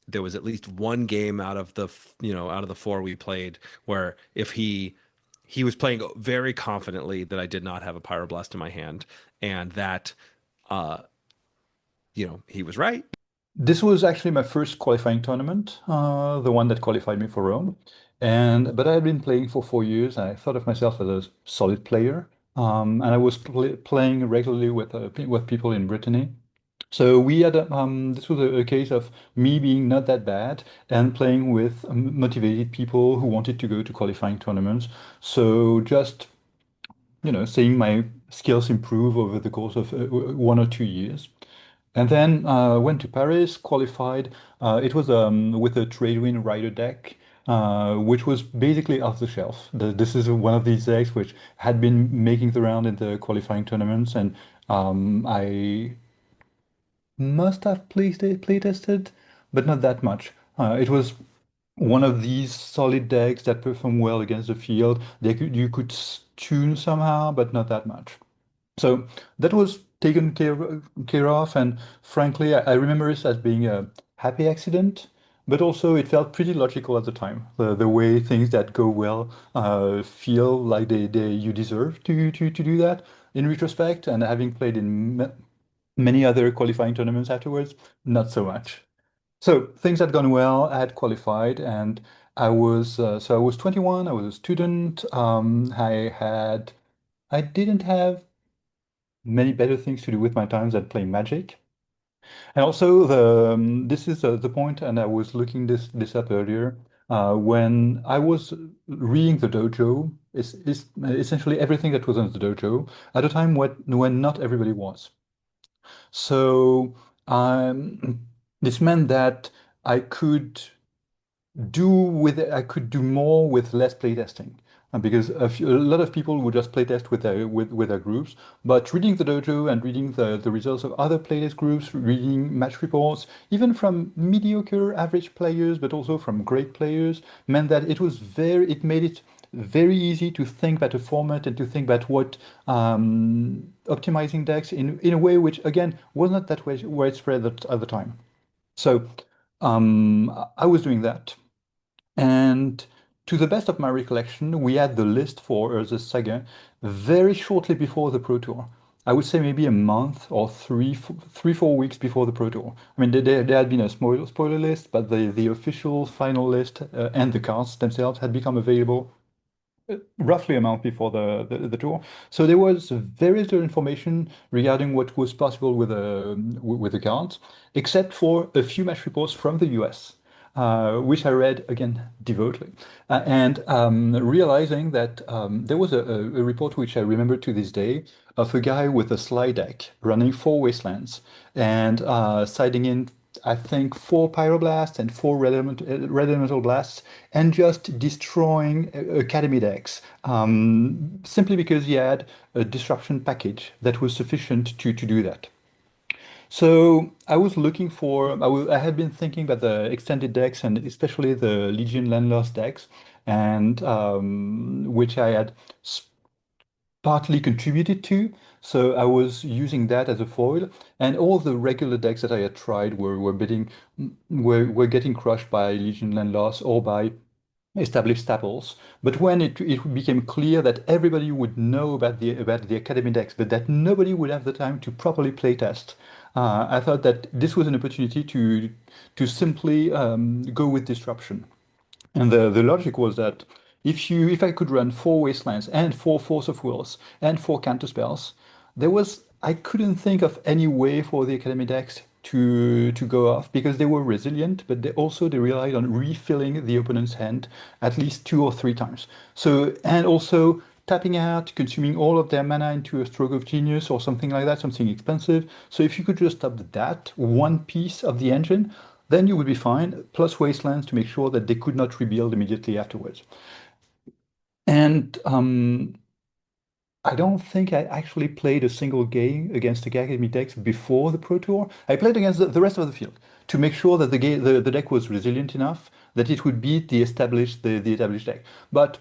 there was at least one game out of the 4 we played where if he was playing very confidently that I did not have a Pyroblast in my hand, and that he was right. This was actually my first qualifying tournament, the one that qualified me for Rome. But I had been playing for 4 years. I thought of myself as a solid player, and I was playing regularly with people in Brittany. So we had this was a case of me being not that bad and playing with motivated people who wanted to go to qualifying tournaments. So just seeing my skills improve over the course of 1 or 2 years. And then went to Paris, qualified. It was with a Tradewind Rider deck, which was basically off the shelf. This is one of these decks which had been making the round in the qualifying tournaments, and I must have play tested, but not that much. It was one of these solid decks that perform well against the field. You could tune somehow, but not that much. So that was taken care of, and frankly, I remember it as being a happy accident, but also it felt pretty logical at the time. The way things that go well feel like you deserve to do that in retrospect, and having played in many other qualifying tournaments afterwards, not so much. So things had gone well. I had qualified, and I was 21. I was a student. I didn't have many better things to do with my time than playing Magic. And also this is the point, and I was looking this up earlier. When I was reading the dojo, is essentially everything that was in the dojo at a time when not everybody was. So this meant that I could I could do more with less playtesting. Because a lot of people would just playtest with their groups, but reading the dojo and reading the results of other playtest groups, reading match reports, even from mediocre average players, but also from great players, meant that it made it very easy to think about a format and to think about what optimizing decks in a way which again was not that widespread at the time. So I was doing that. And to the best of my recollection, we had the list for the saga very shortly before the Pro Tour. I would say maybe a month or 4 weeks before the Pro Tour. I mean, there had been a spoiler list, but the official final list and the cards themselves had become available roughly a month before the tour. So there was very little information regarding what was possible with the cards, except for a few match reports from the US, which I read again devoutly, and realizing that there was a report which I remember to this day of a guy with a slide deck running 4 wastelands and siding in I think 4 pyroblasts and 4 red elemental blasts, and just destroying academy decks simply because he had a disruption package that was sufficient to do that. So I was looking for, I had been thinking about the extended decks and especially the Legion Landlost decks, and which I had partly contributed to. So I was using that as a foil, and all the regular decks that I had tried were getting crushed by Legion Landloss or by established staples. But when it became clear that everybody would know about the academy decks, but that nobody would have the time to properly playtest, I thought that this was an opportunity to simply go with disruption. And the logic was that if I could run 4 wastelands and 4 force of wills and 4 counterspells, I couldn't think of any way for the academy decks to go off because they were resilient, but they relied on refilling the opponent's hand at least 2 or 3 times. So and also tapping out, consuming all of their mana into a stroke of genius or something like that, something expensive. So if you could just stop that one piece of the engine, then you would be fine, plus wastelands to make sure that they could not rebuild immediately afterwards. And I don't think I actually played a single game against the Academy decks before the Pro Tour. I played against the rest of the field to make sure that the deck was resilient enough that it would beat the established deck. But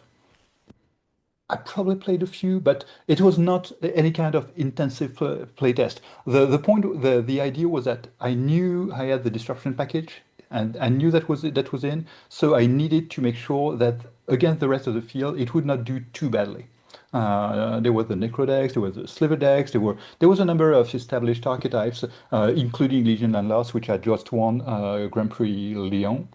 I probably played a few, but it was not any kind of intensive play test. The idea was that I knew I had the disruption package, and I knew that was in, so I needed to make sure that against the rest of the field, it would not do too badly. There were the Necro decks, there were the Sliver decks, there was a number of established archetypes, including Legion Landloss, which had just won Grand Prix Lyon.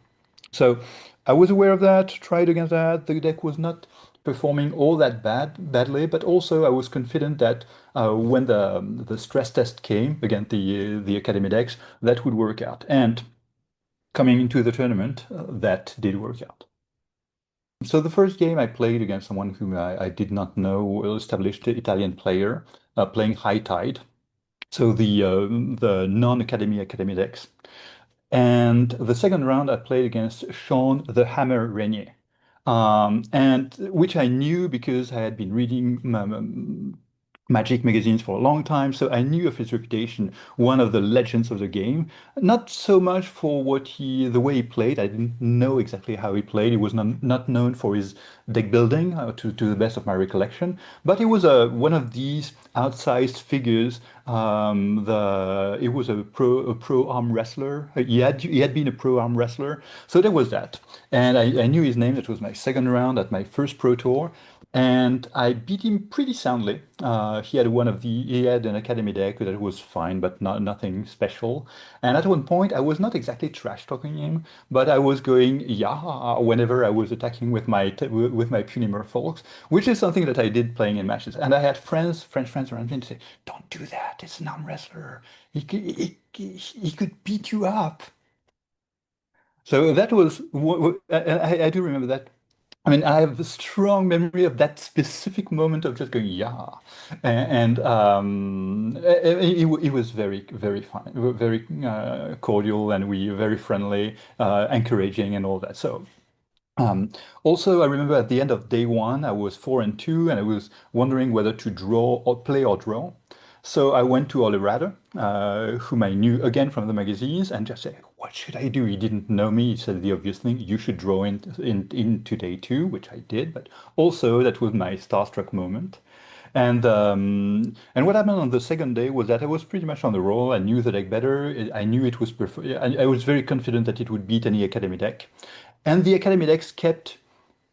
So I was aware of that, tried against that. The deck was not performing all that badly, but also I was confident that when the stress test came against the academy decks, that would work out. And coming into the tournament, that did work out. So the first game I played against someone whom I did not know, well-established Italian player, playing High Tide. So the non-academy decks. And the second round I played against Sean the Hammer Renier. And which I knew because I had been reading Magic magazines for a long time, so I knew of his reputation, one of the legends of the game. Not so much for the way he played. I didn't know exactly how he played. He was not known for his deck building, to the best of my recollection. But he was one of these outsized figures. He was a pro arm wrestler. He had been a pro arm wrestler, so there was that. And I knew his name. That was my second round at my first pro tour. And I beat him pretty soundly. He had an academy deck that was fine, but nothing special. And at one point, I was not exactly trash talking him, but I was going yeah whenever I was attacking with my puny merfolks, which is something that I did playing in matches. And I had French friends around me to say, "Don't do that. It's an arm wrestler. He could beat you up." So that was I do remember that. I mean, I have a strong memory of that specific moment of just going, yeah. And it was very fun, very cordial, and we were very friendly, encouraging, and all that. So, also, I remember at the end of day one, I was 4-2, and I was wondering whether to draw or play or draw. So I went to Ollerada, whom I knew again from the magazines, and just said, "What should I do?" He didn't know me. He said the obvious thing: "You should draw into day two," which I did. But also, that was my starstruck moment. And what happened on the second day was that I was pretty much on the roll. I knew the deck better. I knew it was I was very confident that it would beat any academy deck. And the academy decks kept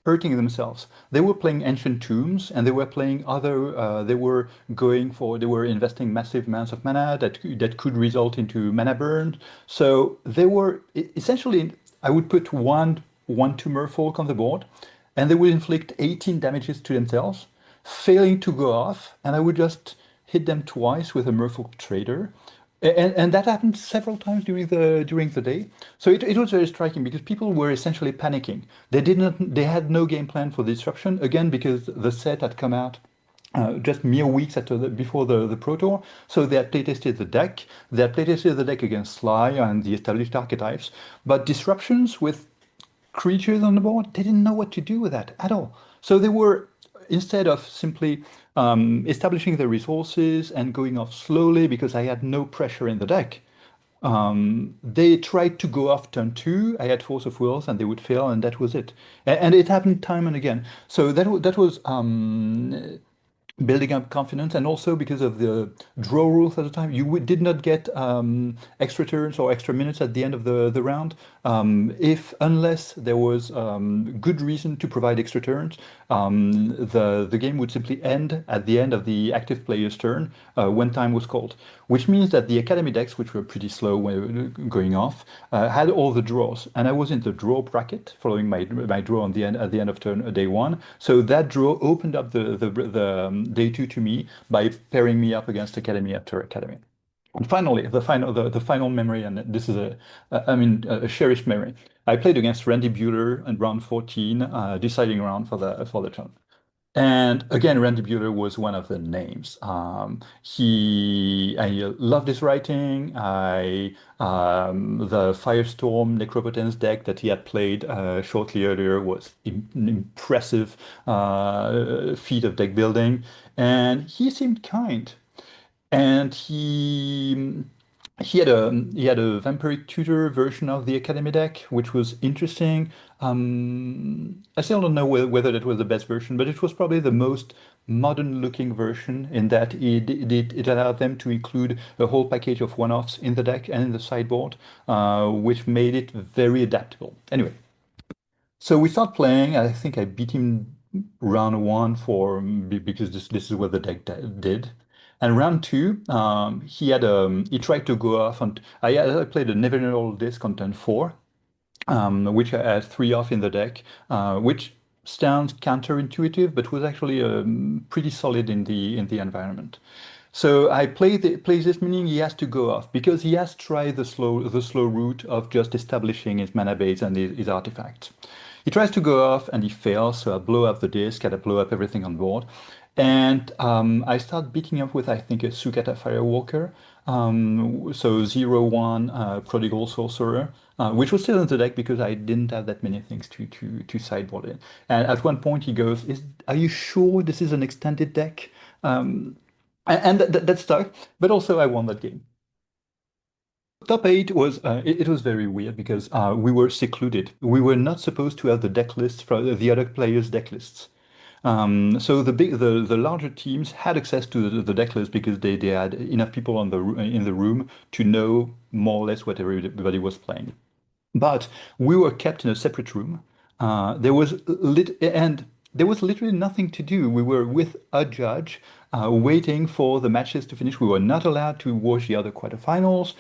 hurting themselves. They were playing Ancient Tombs, and they were playing other. They were They were investing massive amounts of mana that could result into mana burn. So they were essentially. I would put one tumor folk on the board, and they would inflict 18 damages to themselves, failing to go off, and I would just hit them twice with a Merfolk Trader. And that happened several times during the day. So it was very striking because people were essentially panicking. They had no game plan for disruption, again, because the set had come out just mere weeks before the Pro Tour. So they had playtested the deck. They had playtested the deck against Sly and the established archetypes. But disruptions with creatures on the board, they didn't know what to do with that at all. So they were, instead of simply establishing the resources and going off slowly because I had no pressure in the deck, they tried to go off turn two. I had Force of Wills and they would fail, and that was it. And it happened time and again. So that was building up confidence, and also because of the draw rules at the time, did not get extra turns or extra minutes at the end of the round, if unless there was good reason to provide extra turns. The game would simply end at the end of the active player's turn when time was called, which means that the academy decks, which were pretty slow when going off, had all the draws, and I was in the draw bracket following my draw at the end of turn day one. So that draw opened up the day two to me by pairing me up against academy after academy. And finally, the final memory, and this is a cherished memory. I played against Randy Bueller in round 14, deciding round for the tournament. And again, Randy Bueller was one of the names. I loved his writing. The Firestorm Necropotence deck that he had played shortly earlier was an impressive feat of deck building, and he seemed kind. And he had a Vampiric Tutor version of the Academy deck, which was interesting. I still don't know whether that was the best version, but it was probably the most modern-looking version in that it allowed them to include a whole package of one-offs in the deck and in the sideboard, which made it very adaptable. Anyway, so we start playing. I think I beat him round one because this is what the deck did. And round two, he tried to go off, and I played a Never Disc on turn four, which I had three off in the deck, which sounds counterintuitive, but was actually pretty solid in the environment. So I plays this, meaning he has to go off because he has tried the slow route of just establishing his mana base and his artifacts. He tries to go off and he fails, so I blow up the disc and I blow up everything on board. And I start beating up with, I think, a Sukata Firewalker, so 0/1 Prodigal Sorcerer, which was still in the deck because I didn't have that many things to sideboard in. And at one point he goes, "Are you sure this is an extended deck?" And that stuck, but also I won that game. Top 8 was it was very weird because we were secluded. We were not supposed to have the deck lists from the other players' deck lists. So the larger teams had access to the deck list because they had enough people in the room to know more or less what everybody was playing. But we were kept in a separate room. There was literally nothing to do. We were with a judge, waiting for the matches to finish. We were not allowed to watch the other quarterfinals.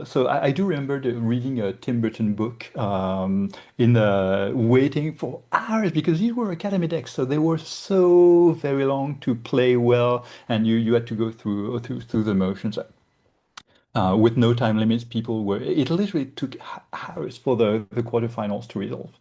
So I do remember reading a Tim Burton book, waiting for hours because these were academy decks, so they were so very long to play well, and you had to go through the motions. With no time limits, it literally took hours for the quarterfinals to resolve.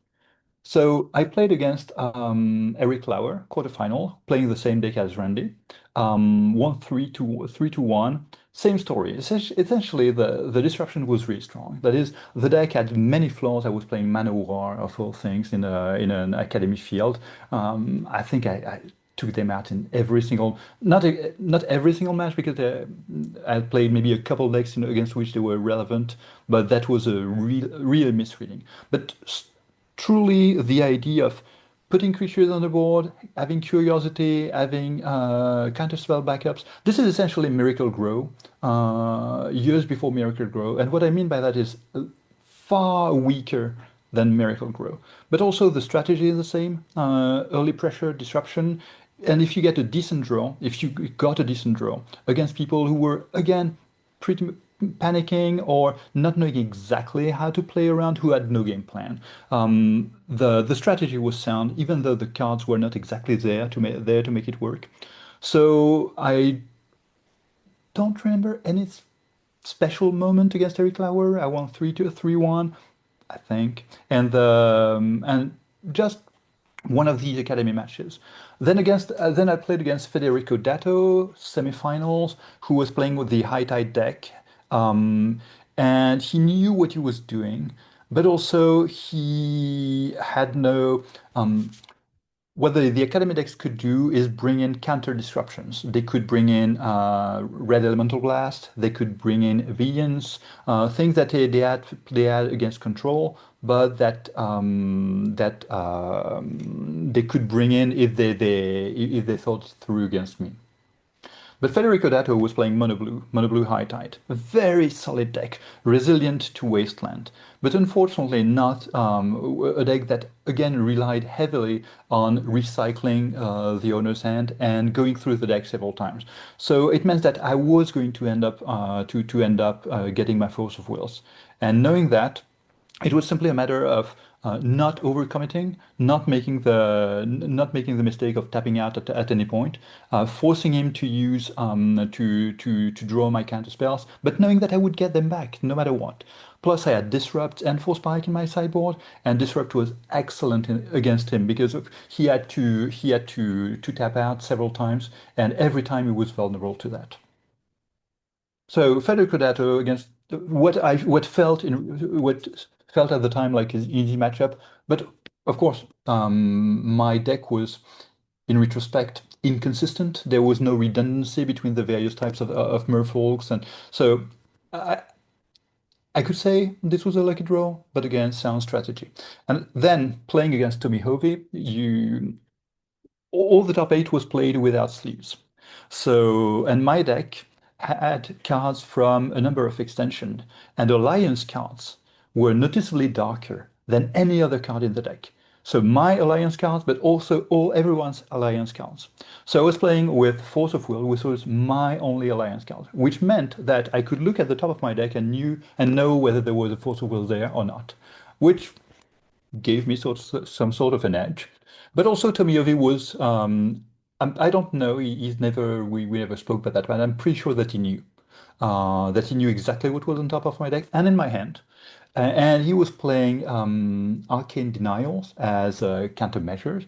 So I played against Eric Lauer, quarterfinal, playing the same deck as Randy. Won 3-1. Same story. Essentially, the disruption was really strong. That is, the deck had many flaws. I was playing Mana War of all things in an academy field. I think I took them out in every single, not every single match because I played maybe a couple decks against which they were relevant, but that was a real misreading. But truly the idea of putting creatures on the board, having curiosity, having counterspell backups. This is essentially Miracle Grow, years before Miracle Grow. And what I mean by that is far weaker than Miracle Grow. But also the strategy is the same, early pressure, disruption. And if you get a decent draw, if you got a decent draw against people who were, again, pretty panicking or not knowing exactly how to play around, who had no game plan. The strategy was sound, even though the cards were not exactly there to make it work. So I don't remember any special moment against Eric Lauer. I won 3-1, I think, and just one of these academy matches. Then I played against Federico Dato, semifinals, who was playing with the High Tide deck, and he knew what he was doing, but also he had no. What the academy decks could do is bring in counter disruptions. They could bring in red elemental blast. They could bring in Evians, things that they had against control, but that they could bring in if they thought through against me. But Federico Dato was playing Mono Blue High Tide, a very solid deck, resilient to Wasteland, but unfortunately not a deck that again relied heavily on recycling the owner's hand and going through the deck several times. So it meant that I was going to end up getting my Force of Wills, and knowing that, it was simply a matter of not overcommitting, not making the mistake of tapping out at any point, forcing him to use to draw my counter spells, but knowing that I would get them back no matter what. Plus, I had Disrupt and Force Spike in my sideboard, and Disrupt was excellent against him because he had to tap out several times, and every time he was vulnerable to that. So Federico Dato against what felt at the time like an easy matchup, but of course my deck was, in retrospect, inconsistent. There was no redundancy between the various types of merfolks, and so I could say this was a lucky draw, but again, sound strategy. And then playing against Tommi Hovi, all the top 8 was played without sleeves. So, and my deck had cards from a number of extensions, and Alliance cards were noticeably darker than any other card in the deck. So my Alliance cards, but also everyone's Alliance cards. So I was playing with Force of Will, which was my only Alliance card, which meant that I could look at the top of my deck and know whether there was a Force of Will there or not, which gave me some sort of an edge. But also Tommi Hovi was I don't know, he's never we never spoke about that, but I'm pretty sure that he knew exactly what was on top of my deck and in my hand. And he was playing Arcane Denials as countermeasures,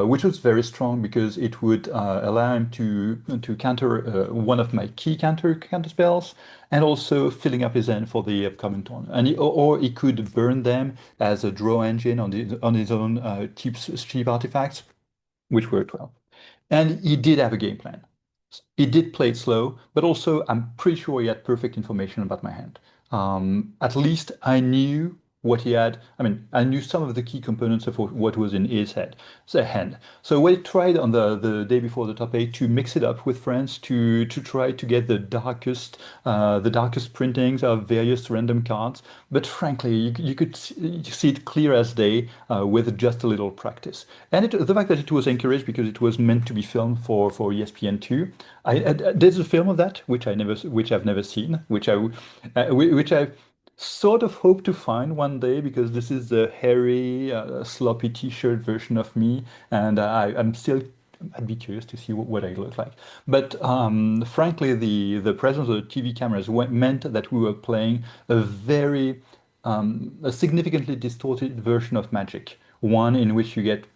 which was very strong because it would allow him to counter one of my key counter spells, and also filling up his hand for the upcoming turn. And or he could burn them as a draw engine on his own cheap artifacts, which worked well. And he did have a game plan. He did play it slow, but also I'm pretty sure he had perfect information about my hand. At least I knew what he had. I mean, I knew some of the key components of what was in his hand. So we tried on the day before the top eight to mix it up with friends to try to get the darkest printings of various random cards. But frankly, you could see it clear as day with just a little practice. And the fact that it was encouraged because it was meant to be filmed for ESPN2. There's a film of that which I've never seen, which I sort of hope to find one day because this is the hairy, sloppy t-shirt version of me, and I'd be curious to see what I look like. But frankly, the presence of the TV cameras meant that we were playing a significantly distorted version of Magic, one in which you get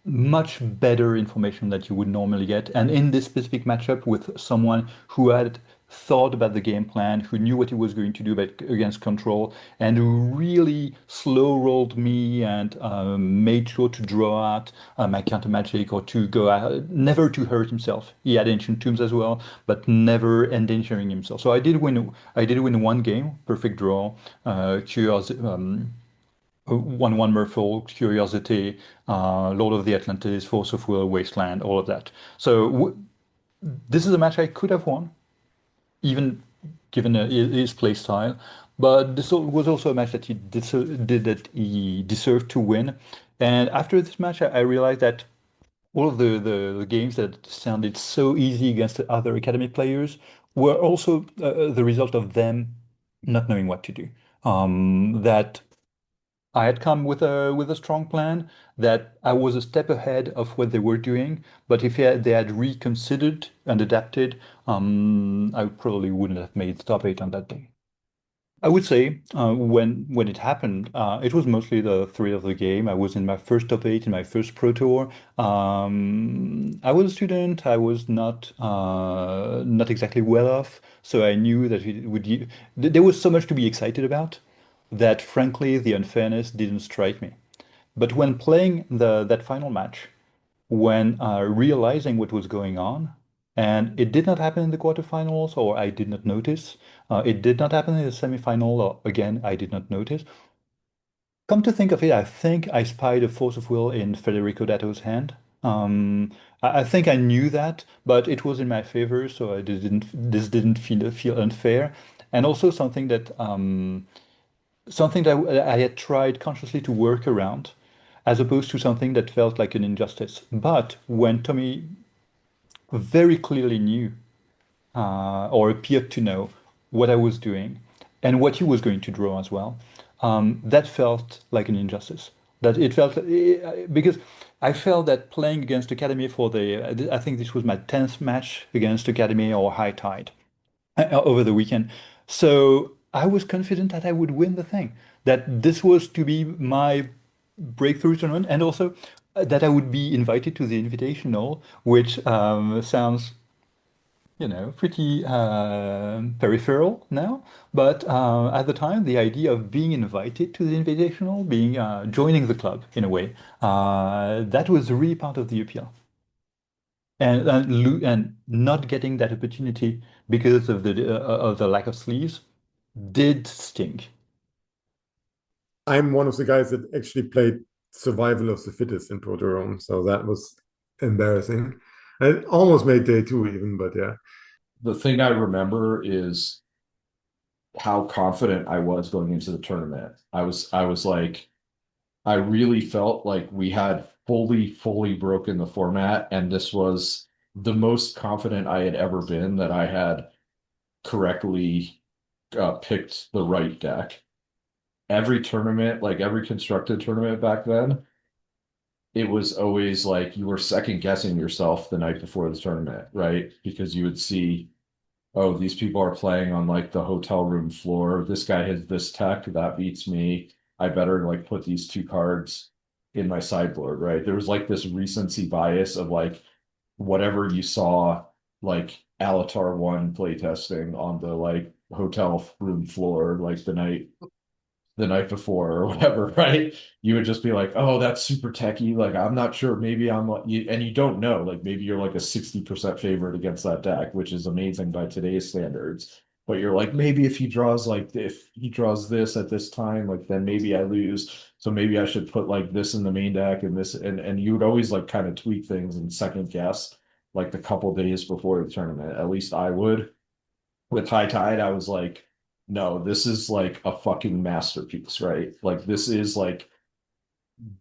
much better information that you would normally get. And in this specific matchup with someone who had thought about the game plan, who knew what he was going to do against control, and who really slow rolled me and made sure to draw out my counter magic or to go out, never to hurt himself. He had ancient tombs as well, but never endangering himself. So I did win. I did win one game, perfect draw, cures. 1/1 Merfolk, Curiosity, Lord of the Atlantis, Force of Will, Wasteland, all of that. So this is a match I could have won, even given his play style. But this was also a match that he deserved to win. And after this match, I realized that all of the games that sounded so easy against the other academy players were also the result of them not knowing what to do. That I had come with a strong plan, that I was a step ahead of what they were doing, but if they had reconsidered and adapted, I probably wouldn't have made the top eight on that day. I would say when it happened, it was mostly the thrill of the game. I was in my first top eight in my first Pro Tour. I was a student. I was not exactly well off, so I knew that there was so much to be excited about that frankly the unfairness didn't strike me. But when playing that final match, when realizing what was going on, and it did not happen in the quarterfinals, or I did not notice. It did not happen in the semifinal, or again, I did not notice. Come to think of it, I think I spied a force of will in Federico Dato's hand. I think I knew that, but it was in my favor, so this didn't feel unfair. And also something that I had tried consciously to work around, as opposed to something that felt like an injustice. But when Tommy very clearly knew or appeared to know what I was doing and what he was going to draw as well, that felt like an injustice. That it felt because I felt that playing against Academy I think this was my 10th match against Academy or High Tide over the weekend. So I was confident that I would win the thing, that this was to be my breakthrough tournament, and also that I would be invited to the Invitational, which sounds, pretty peripheral now. But at the time, the idea of being invited to the Invitational, being joining the club in a way, that was really part of the appeal. And not getting that opportunity because of the lack of sleeves did stink. I'm one of the guys that actually played Survival of the Fittest in Proto Rome, so that was embarrassing. I almost made day two even, but yeah. The thing I remember is how confident I was going into the tournament. I was like, I really felt like we had fully broken the format, and this was the most confident I had ever been that I had correctly picked the right deck. every tournament, like every constructed tournament back then, it was always like you were second guessing yourself the night before the tournament, right? Because you would see, oh, these people are playing on like the hotel room floor. This guy has this tech that beats me. I better like put these two cards in my sideboard, right? There was like this recency bias of like whatever you saw, like Alatar one playtesting on the like hotel room floor, like the night before or whatever, right? You would just be like, oh, that's super techy. Like, I'm not sure. Maybe I'm like, and you don't know. Like, maybe you're like a 60% favorite against that deck, which is amazing by today's standards. But you're like, maybe if he draws like, if he draws this at this time, like, then maybe I lose. So maybe I should put like this in the main deck and this, and you would always like kind of tweak things and second guess like the couple days before the tournament. At least I would. With High Tide, I was like, no, this is like a fucking masterpiece, right? Like this is like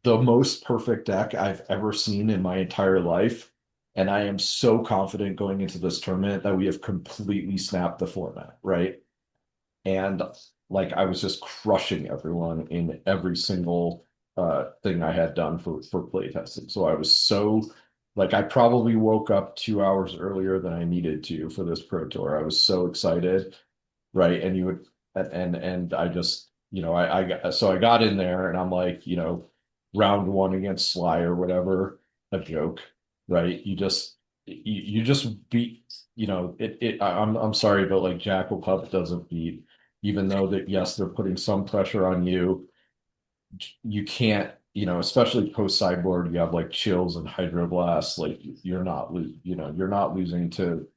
the most perfect deck I've ever seen in my entire life. And I am so confident going into this tournament that we have completely snapped the format, right? And like I was just crushing everyone in every single thing I had done for playtesting. So I was so like I probably woke up 2 hours earlier than I needed to for this pro tour. I was so excited, right? And you would and I just I got in there and I'm like, round one against Sly or whatever, a joke, right? You just beat, I'm sorry, but like Jackal Pup doesn't beat, even though that yes, they're putting some pressure on you. You can't, especially post sideboard, you have like chills and hydroblasts. Like you're not losing to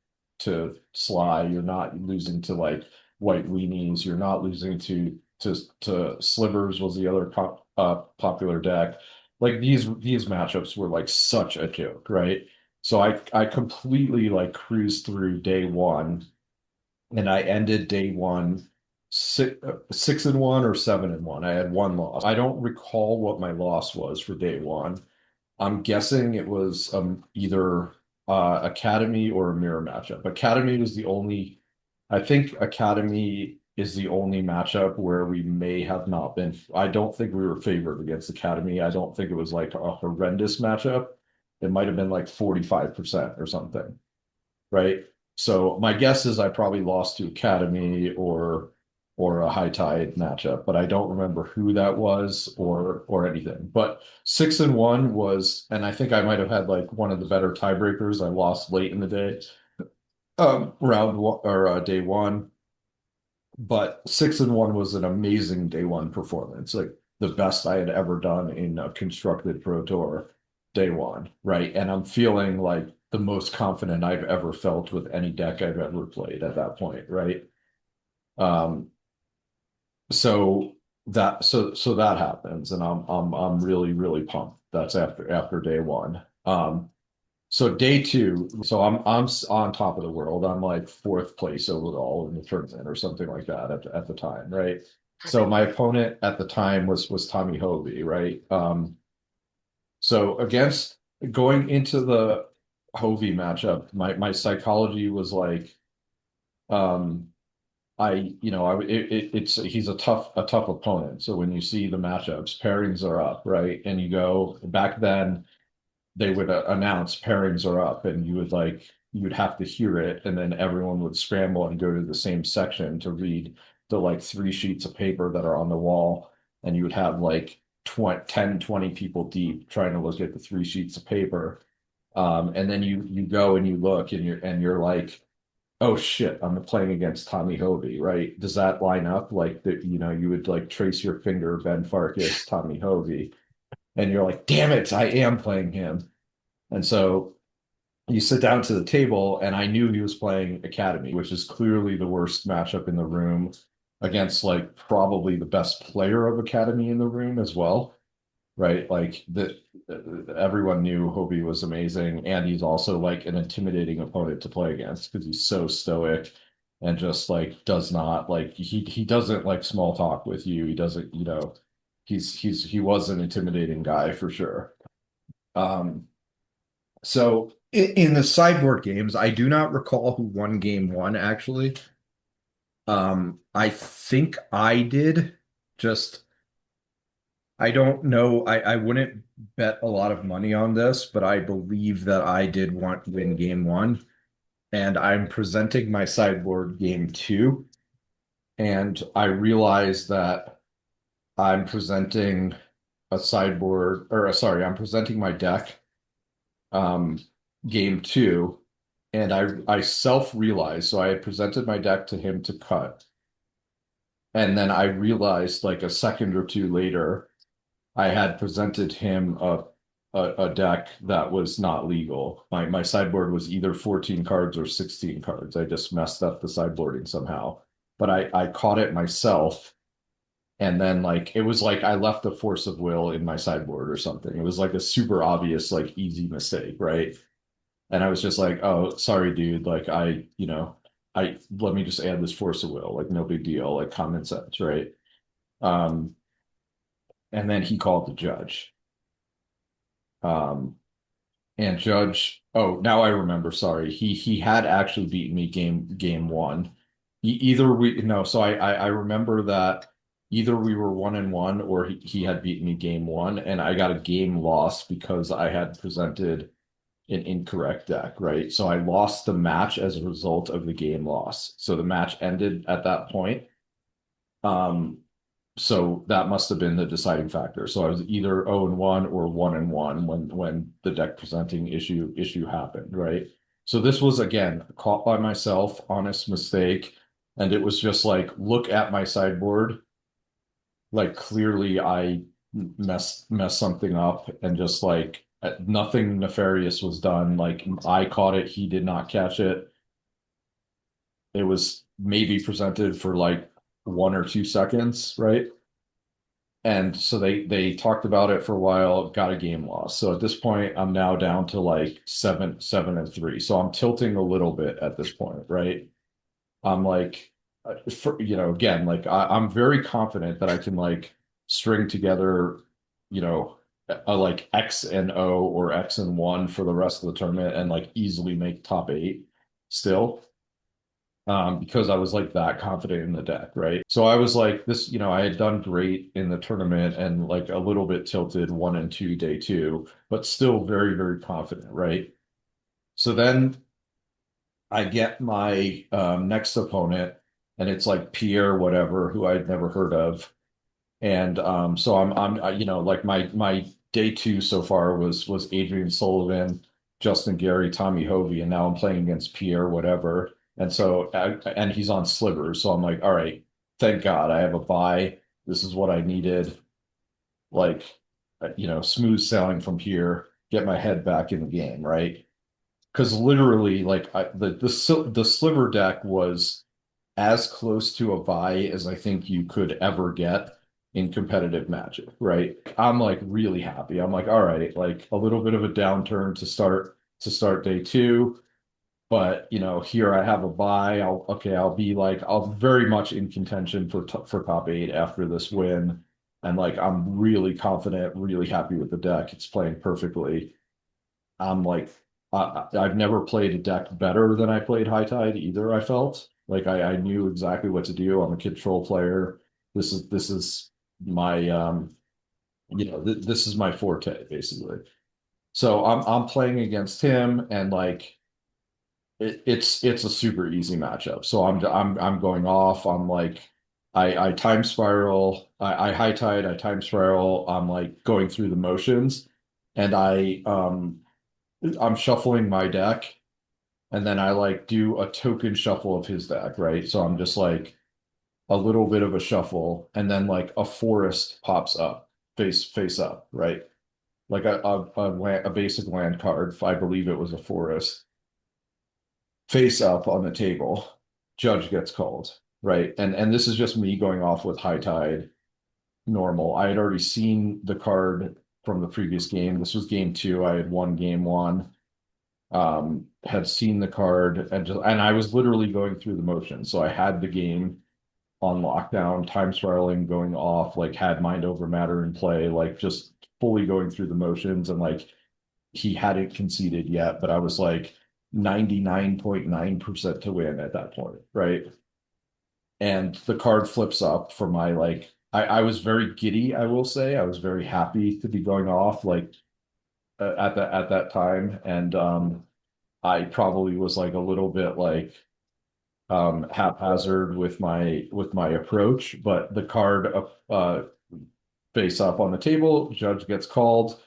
Sly. You're not losing to like white weenies. You're not losing to Slivers was the other popular deck. Like these matchups were like such a joke, right? So I completely like cruised through day one, and I ended day one 6-1 or 7-1. I had one loss. I don't recall what my loss was for day one. I'm guessing it was either Academy or a mirror matchup. Academy was the only, I think Academy is the only matchup where we may have not been. I don't think we were favored against Academy. I don't think it was like a horrendous matchup. It might have been like 45% or something, right? So my guess is I probably lost to Academy or a High Tide matchup, but I don't remember who that was or anything. But 6-1 was, and I think I might have had like one of the better tiebreakers. I lost late in the day, round one or day one. But 6-1 was an amazing day one performance, like the best I had ever done in a constructed Pro Tour day one, right? And I'm feeling like the most confident I've ever felt with any deck I've ever played at that point, right? Um, so that happens, and I'm really really pumped. That's after day one. So day two, so I'm on top of the world. I'm like fourth place overall in the tournament or something like that at the time, right? So my opponent at the time was Tommi Hovi, right? So against going into the Hovi matchup, my psychology was like, he's a tough opponent. So when you see the matchups, pairings are up, right? And you go back then they would announce pairings are up, and you would have to hear it, and then everyone would scramble and go to the same section to read the like 3 sheets of paper that are on the wall, and you would have like 20 people deep trying to look at the 3 sheets of paper. And then you go and you look and you're like, oh shit, I'm playing against Tommi Hovi, right? Does that line up? Like that, you would like trace your finger, Ben Farkas, Tommi Hovi, and you're like, damn it, I am playing him. And so you sit down to the table, and I knew he was playing Academy, which is clearly the worst matchup in the room against like probably the best player of Academy in the room as well, right? Like everyone knew Hobie was amazing, and he's also like an intimidating opponent to play against because he's so stoic and just like does not like he doesn't like small talk with you. He doesn't, he was an intimidating guy for sure. So in the sideboard games, I do not recall who won game one actually. I think I did, just I don't know. I wouldn't bet a lot of money on this, but I believe that I did want to win game one. And I'm presenting my sideboard game two. And I realize that I'm presenting a sideboard, or sorry, I'm presenting my deck um, game two. And I self-realized, so I had presented my deck to him to cut. And then I realized like a second or two later, I had presented him a deck that was not legal. My sideboard was either 14 cards or 16 cards. I just messed up the sideboarding somehow. But I caught it myself. And then like it was like I left a force of will in my sideboard or something. It was like a super obvious, like easy mistake, right? And I was just like, oh, sorry, dude. Like I let me just add this force of will, like no big deal, like common sense, right? Um, and then he called the judge. Um, and Judge, oh, now I remember, sorry. He had actually beaten me game one. Either we no, so I remember that either we were 1-1 or he had beaten me game one, and I got a game loss because I had presented an incorrect deck, right? So I lost the match as a result of the game loss. So the match ended at that point. Um, so that must have been the deciding factor. So I was either 0-1 or 1-1 when the deck presenting issue happened, right? So this was again caught by myself, honest mistake, and it was just like look at my sideboard, like clearly I messed something up, and just like nothing nefarious was done. Like I caught it, he did not catch it. It was maybe presented for like 1 or 2 seconds, right? And so they talked about it for a while, got a game loss. So at this point, I'm now down to like 7-3. So I'm tilting a little bit at this point, right? I'm like, again, like I'm very confident that I can like string together, a like X and O or X and one for the rest of the tournament and like easily make top eight still. Because I was like that confident in the deck, right? So I was like this, I had done great in the tournament and like a little bit tilted 1 and 2 day two, but still very, very confident, right? So then I get my next opponent, and it's like Pierre, whatever, who I'd never heard of. And so like my day two so far was Adrian Sullivan, Justin Gary, Tommi Hovi, and now I'm playing against Pierre, whatever. And so and he's on slivers, so I'm like, all right, thank God I have a bye. This is what I needed. Like, smooth sailing from here, get my head back in the game, right? Because literally, like the sliver deck was as close to a buy as I think you could ever get in competitive Magic, right? I'm like really happy. I'm like, all right, like a little bit of a downturn to start day two, but here I have a buy. I'll very much in contention for top eight after this win, and like I'm really confident, really happy with the deck. It's playing perfectly. I'm like, I've never played a deck better than I played High Tide either. I felt like I knew exactly what to do. I'm a control player. This is my this is my forte basically. So I'm playing against him, and like it's a super easy matchup. So I'm going off. I'm like I time spiral. I high tide. I time spiral. I'm like going through the motions, and I'm shuffling my deck, and then I like do a token shuffle of his deck, right? So I'm just like a little bit of a shuffle, and then like a forest pops up, face up, right? Like a basic land card. I believe it was a forest, face up on the table. Judge gets called, right? And this is just me going off with high tide normal. I had already seen the card from the previous game. This was game two. I had won game one. Had seen the card, and I was literally going through the motions. So I had the game on lockdown, time spiraling, going off, like had mind over matter in play, like just fully going through the motions, and like he hadn't conceded yet, but I was like 99.9% to win at that point, right? And the card flips up for my like I was very giddy, I will say. I was very happy to be going off like at that time. And I probably was like a little bit like haphazard with my approach, but the card face up on the table, judge gets called,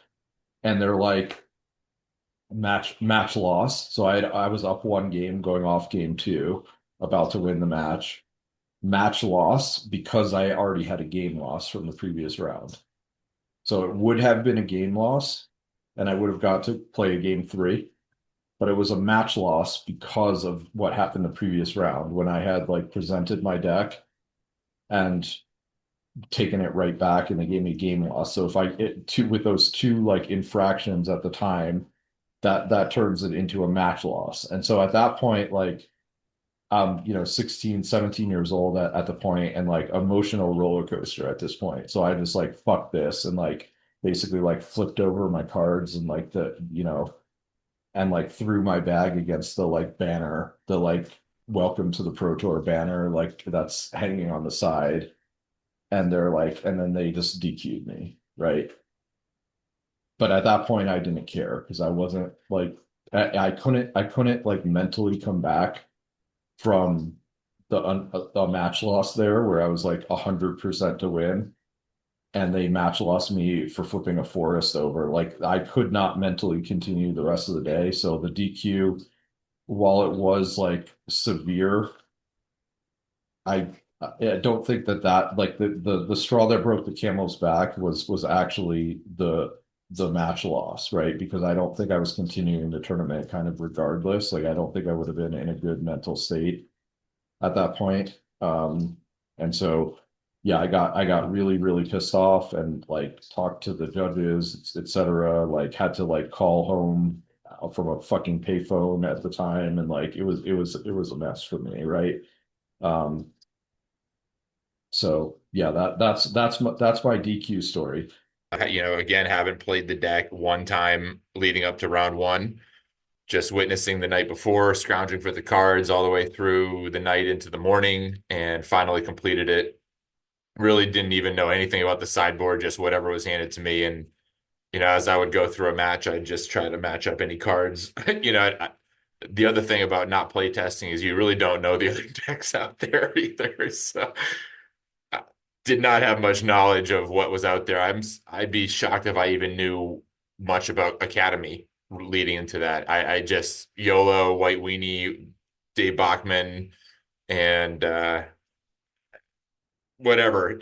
and they're like match loss. So I was up one game going off game two, about to win the match loss because I already had a game loss from the previous round. So it would have been a game loss, and I would have got to play a game three, but it was a match loss because of what happened the previous round when I had like presented my deck and taken it right back, and they gave me a game loss. So if with those two like infractions at the time, that turns it into a match loss. And so at that point, like 16, 17 years old at the point, and like emotional roller coaster at this point. So I just like fuck this, and like basically like flipped over my cards and like and like threw my bag against the like banner, the like welcome to the Pro Tour banner, like that's hanging on the side. And they're like, and then they just DQ'd me, right? But at that point I didn't care because I wasn't like I couldn't like mentally come back from the match loss there where I was like 100% to win, and they match lost me for flipping a forest over. Like I could not mentally continue the rest of the day. So the DQ, while it was like severe, I I don't think that like the straw that broke the camel's back was actually the match loss, right? Because I don't think I was continuing the tournament kind of regardless. Like I don't think I would have been in a good mental state at that point. And so yeah, I got really, really pissed off and like talked to the judges, etc. Like had to like call home from a fucking payphone at the time, and like it was a mess for me, right? Um, so yeah, that's my DQ story. Again, haven't played the deck one time leading up to round one, just witnessing the night before, scrounging for the cards all the way through the night into the morning, and finally completed it. Really didn't even know anything about the sideboard, just whatever was handed to me. And, as I would go through a match, I'd just try to match up any cards. The other thing about not play testing is you really don't know the other decks out there either. So I did not have much knowledge of what was out there. I'd be shocked if I even knew much about Academy leading into that. I just YOLO, White Weenie, Dave Bachman, and whatever,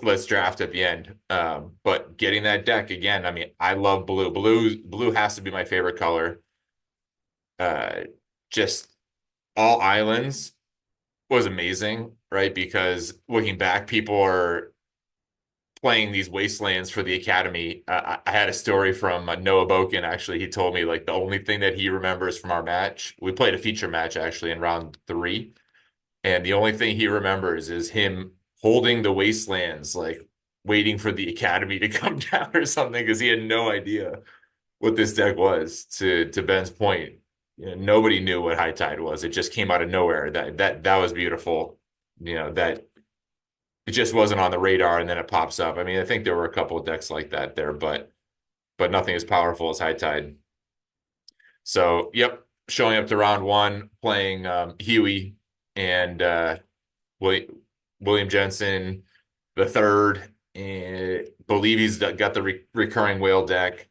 let's draft at the end. But getting that deck again, I mean, I love blue. Blue has to be my favorite color. Just all islands was amazing, right? Because looking back, people are playing these wastelands for the Academy. I had a story from Noah Boken, actually. He told me like the only thing that he remembers from our match, we played a feature match actually in round three. And the only thing he remembers is him holding the wastelands, like waiting for the Academy to come down or something, because he had no idea what this deck was. To Ben's point, nobody knew what High Tide was. It just came out of nowhere. That was beautiful. That it just wasn't on the radar, and then it pops up. I mean, I think there were a couple of decks like that there, but nothing as powerful as High Tide. So, yep, showing up to round one, playing Huey and William Jensen the third, and believe he's got the recurring whale deck.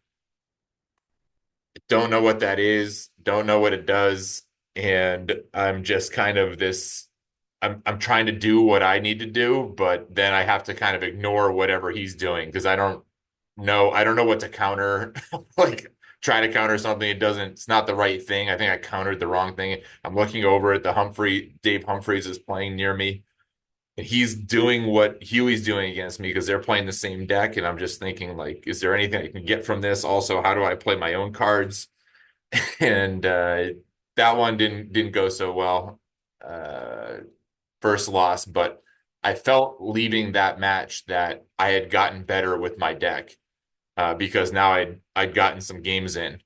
Don't know what that is. Don't know what it does, and I'm just kind of this. I'm trying to do what I need to do, but then I have to kind of ignore whatever he's doing because I don't know. I don't know what to counter. Like try to counter something, it's not the right thing. I think I countered the wrong thing. I'm looking over at Dave Humphreys is playing near me, and he's doing what Huey's doing against me because they're playing the same deck. And I'm just thinking, like, is there anything I can get from this? Also, how do I play my own cards? And that one didn't go so well. First loss, but I felt leaving that match that I had gotten better with my deck because now I'd gotten some games in.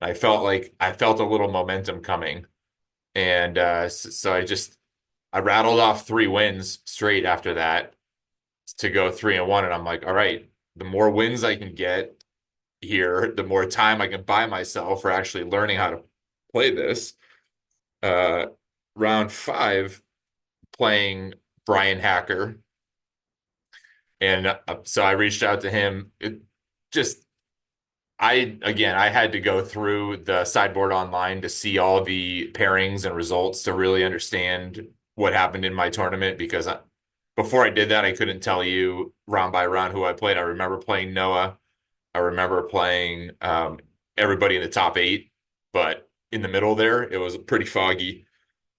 I felt a little momentum coming, and so I rattled off 3 wins straight after that. to go 3-1, and I'm like, all right, the more wins I can get here, the more time I can buy myself for actually learning how to play this. Round 5, playing Brian Hacker, and so I reached out to him. It just I had to go through the sideboard online to see all the pairings and results to really understand what happened in my tournament, because before I did that, I couldn't tell you round by round who I played. I remember playing Noah. I remember playing everybody in the top 8, but in the middle there, it was pretty foggy.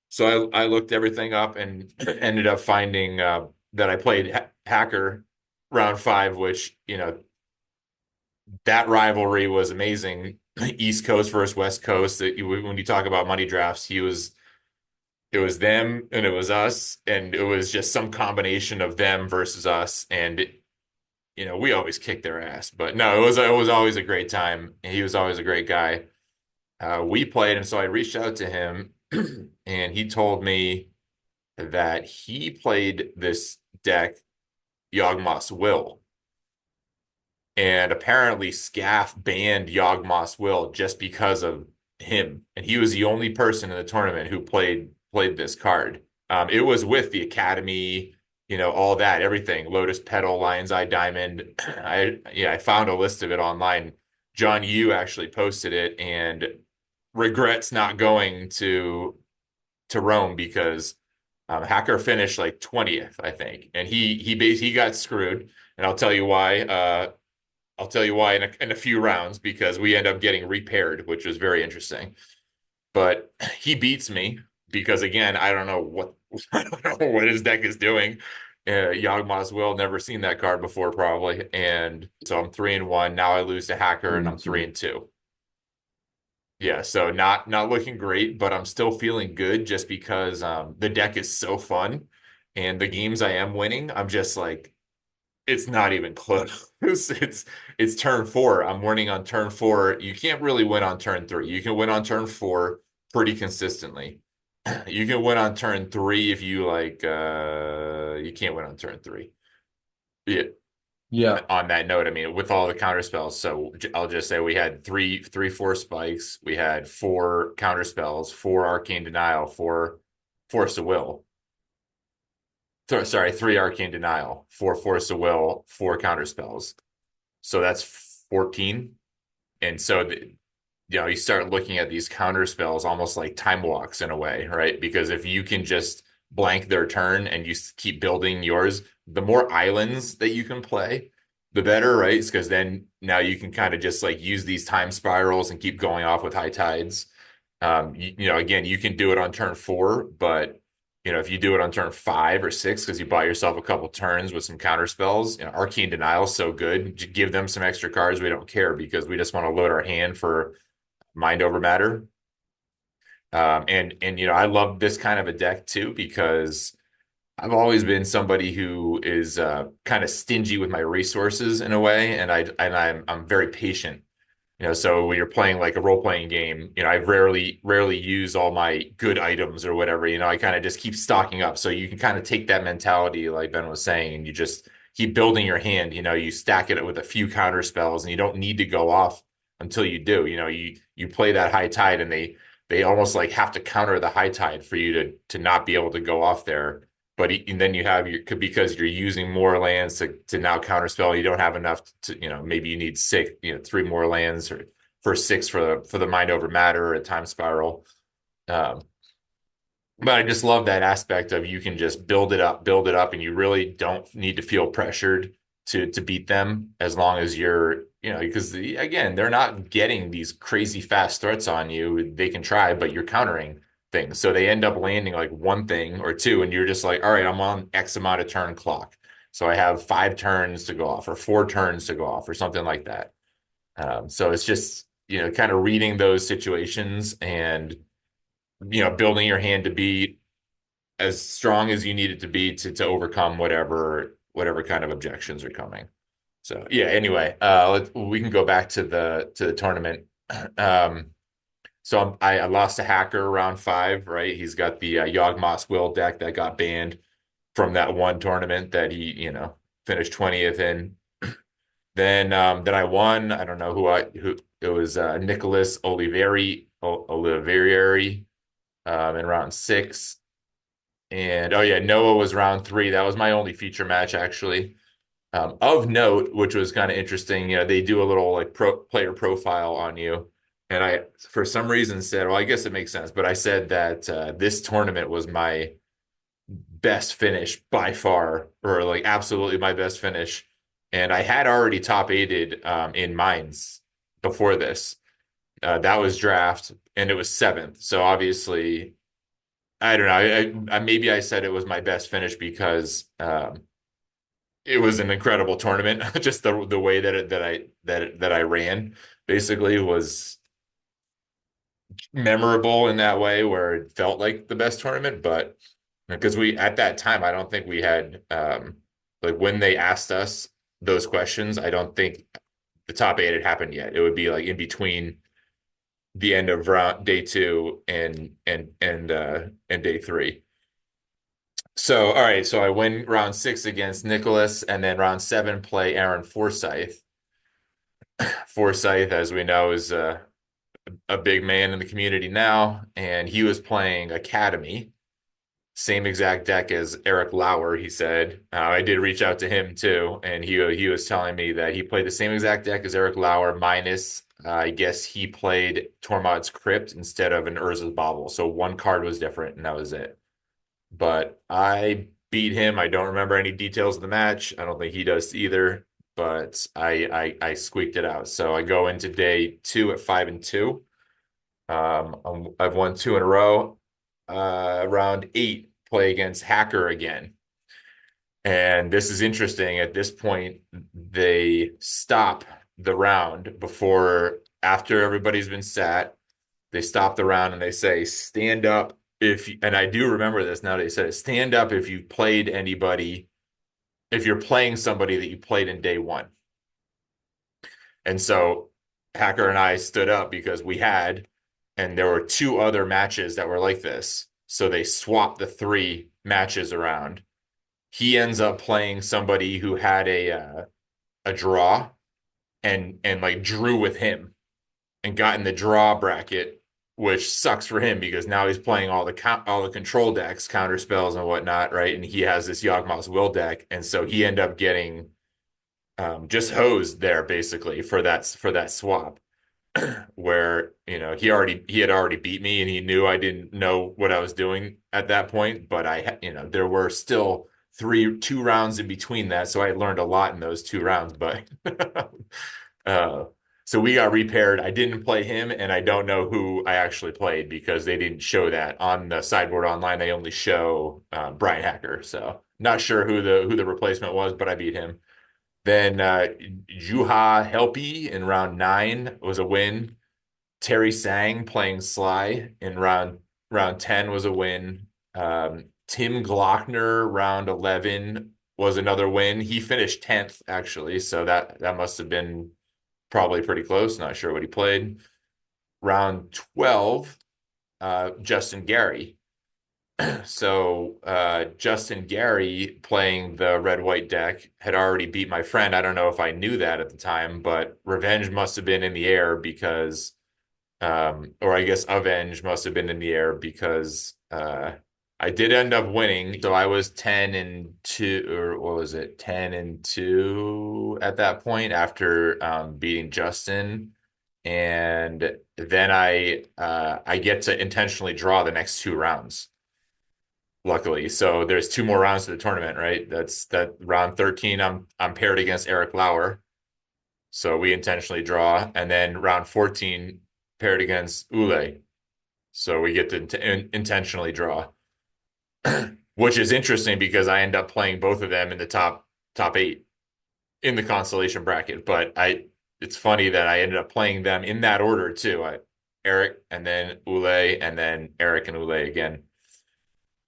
So I looked everything up and ended up finding that I played Hacker round 5, which, that rivalry was amazing. East Coast versus West Coast. When you talk about money drafts, it was them and it was us, and it was just some combination of them versus us. And we always kicked their ass, but no, it was always a great time. He was always a great guy. We played, and so I reached out to him, and he told me that he played this deck, Yog-moth's Will. And apparently Scaff banned Yog-moth's Will just because of him. And he was the only person in the tournament who played this card. It was with the Academy, all that, everything. Lotus Petal, Lion's Eye Diamond. I found a list of it online. John Yu actually posted it and regrets not going to Rome because Hacker finished like 20th, I think. And he got screwed. And I'll tell you why. I'll tell you why in a few rounds, because we end up getting repaired, which was very interesting. But he beats me because, again, I don't know what I don't know what his deck is doing. Yawgmoth's Will, never seen that card before, probably. And so I'm 3-1. Now I lose to Hacker, and I'm 3-2. Yeah, so not looking great, but I'm still feeling good just because the deck is so fun, and the games I am winning, I'm just like, it's not even close. It's turn 4. I'm winning on turn 4. You can't really win on turn 3. You can win on turn 4 pretty consistently. You can win on turn 3 if you like. You can't win on turn 3. Yeah. Yeah. On that note, I mean, with all the counter spells, so I'll just say we had three Force Spikes. We had 4 counter spells, 4 Arcane Denial, 4 Force of Will. Sorry, 3 Arcane Denial, 4 Force of Will, 4 counter spells. So that's 14. And so, you start looking at these counter spells almost like time walks in a way, right? Because if you can just blank their turn and you keep building yours, the more islands that you can play, the better, right? Because then now you can kind of just like use these time spirals and keep going off with high tides. Again, you can do it on turn 4, but if you do it on turn 5 or 6 because you bought yourself a couple turns with some counter spells, Arcane Denial is so good. Give them some extra cards. We don't care because we just want to load our hand for Mind Over Matter. And I love this kind of a deck too because I've always been somebody who is kind of stingy with my resources in a way, and I'm very patient. So when you're playing like a role-playing game, I rarely use all my good items or whatever. I kind of just keep stocking up. So you can kind of take that mentality, like Ben was saying, and you just keep building your hand. You stack it with a few counter spells, and you don't need to go off until you do. You play that high tide, and they almost like have to counter the high tide for you to not be able to go off there. But and then you have because you're using more lands to now counterspell. You don't have enough to, maybe you need 6, 3 more lands or for 6 for the Mind Over Matter or a time spiral. But I just love that aspect of you can just build it up, and you really don't need to feel pressured to beat them as long as you're, because again, they're not getting these crazy fast threats on you. They can try, but you're countering things. So they end up landing like 1 thing or 2, and you're just like, all right, I'm on X amount of turn clock. So I have 5 turns to go off or 4 turns to go off or something like that. So it's just, kind of reading those situations and, building your hand to be as strong as you need it to be to overcome whatever kind of objections are coming. So yeah, anyway, we can go back to the tournament. So I lost to Hacker round 5, right? He's got the Yawgmoth's Will deck that got banned from that one tournament that he, finished 20th in. Then I won. I don't know who it was Nicholas Oliveri in round 6. And oh yeah, Noah was round 3. That was my only feature match actually. Of note, which was kind of interesting, they do a little like player profile on you. And I, for some reason, said, well, I guess it makes sense, but I said that this tournament was my best finish by far, or like absolutely my best finish. And I had already top eighted in mines before this. That was draft, and it was 7th. So obviously, I don't know. Maybe I said it was my best finish because it was an incredible tournament. Just the way that I ran basically was memorable in that way, where it felt like the best tournament. But because we at that time, I don't think we had like when they asked us those questions, I don't think the top 8 had happened yet. It would be like in between the end of round day 2 and day 3. So, all right, so I win round 6 against Nicholas, and then round 7 play Aaron Forsyth. Forsyth, as we know, is a big man in the community now, and he was playing Academy, same exact deck as Eric Lauer, he said. I did reach out to him too, and he was telling me that he played the same exact deck as Eric Lauer, minus I guess he played Tormod's Crypt instead of an Urza's Bauble. So one card was different, and that was it. But I beat him. I don't remember any details of the match. I don't think he does either, but I squeaked it out. So I go into day 2 at 5-2. I've won 2 in a row. Round 8, play against Hacker again. And this is interesting. At this point, they stop the round after everybody's been sat. They stop the round and they say, stand up and I do remember this now that you said it, stand up if you've played anybody, if you're playing somebody that you played in day 1. And so Hacker and I stood up because and there were 2 other matches that were like this. So they swapped the 3 matches around. He ends up playing somebody who had a draw and like drew with him and got in the draw bracket, which sucks for him because now he's playing all the control decks, counter spells and whatnot, right? And he has this Yog-moth Will deck, and so he ended up getting just hosed there basically for that swap. Where he had already beat me, and he knew I didn't know what I was doing at that point, but there were still 2 rounds in between that, so I learned a lot in those 2 rounds. But so we got repaired. I didn't play him, and I don't know who I actually played because they didn't show that on the sideboard online. They only show Brian Hacker, so not sure who the replacement was, but I beat him. Then Juha Helpy in round 9 was a win. Terry Sang playing Sly in round 10 was a win. Tim Glockner round 11 was another win. He finished 10th actually, so that must have been probably pretty close. Not sure what he played. Round 12, Justin Gary. So Justin Gary playing the red-white deck had already beat my friend. I don't know if I knew that at the time, but revenge must have been in the air because, or I guess avenge must have been in the air because I did end up winning. So I was 10-2, or what was it? 10-2 at that point after beating Justin. And then I get to intentionally draw the next 2 rounds. Luckily, so there's 2 more rounds to the tournament, right? That's round 13. I'm paired against Eric Lauer, so we intentionally draw, and then round 14 paired against Ule, so we get to intentionally draw, which is interesting because I end up playing both of them in the top 8 in the constellation bracket. But it's funny that I ended up playing them in that order too. Eric and then Ule, and then Eric and Ule again.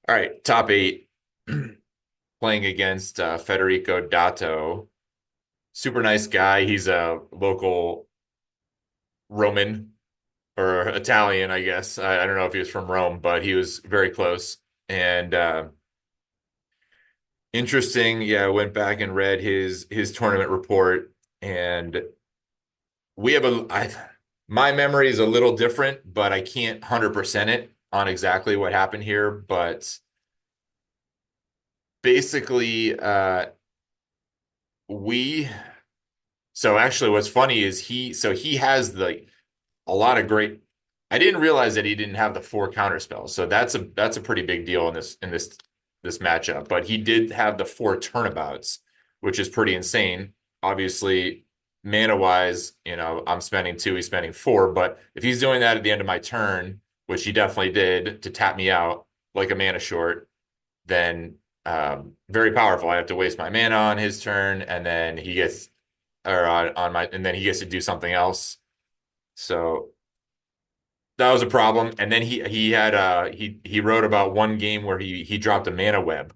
All right, top 8, playing against Federico Dato. Super nice guy. He's a local Roman or Italian, I guess. I don't know if he was from Rome, but he was very close. And Interesting. Yeah, I went back and read his tournament report, and we have my memory is a little different, but I can't 100% it on exactly what happened here. But basically, we so actually what's funny is he has a lot of great. I didn't realize that he didn't have the 4 counter spells. So that's a pretty big deal in this matchup. But he did have the 4 turnabouts, which is pretty insane. Obviously, mana wise, I'm spending 2, he's spending 4. But if he's doing that at the end of my turn, which he definitely did to tap me out like a mana short, then very powerful. I have to waste my mana on his turn, and then he gets or on my and then he gets to do something else. So that was a problem. And then he had he wrote about one game where he dropped a mana web,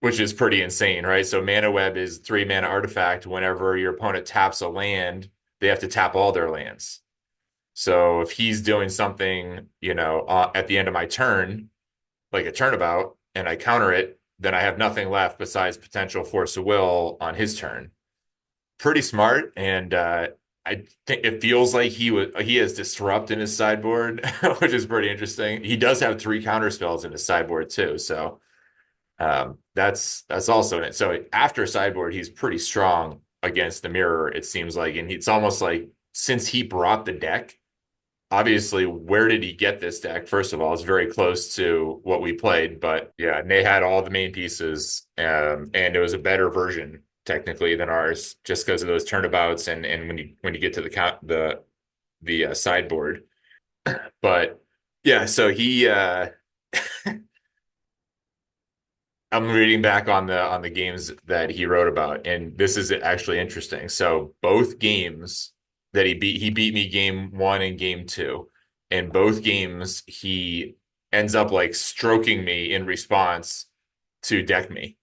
which is pretty insane, right? So mana web is 3 mana artifact. Whenever your opponent taps a land, they have to tap all their lands. So if he's doing something, at the end of my turn, like a turnabout, and I counter it, then I have nothing left besides potential force of will on his turn. Pretty smart, and I think it feels like he has disrupt in his sideboard, which is pretty interesting. He does have 3 counter spells in his sideboard too, so that's also in it. So after sideboard, he's pretty strong against the mirror, it seems like, and it's almost like since he brought the deck, obviously, where did he get this deck? First of all, it's very close to what we played, but yeah, and they had all the main pieces, and it was a better version technically than ours, just because of those turnabouts and when you get to the sideboard. But yeah, so he I'm reading back on the games that he wrote about, and this is actually interesting. So both games that he beat me game 1 and game 2. In both games, he ends up like stroking me in response to deck me.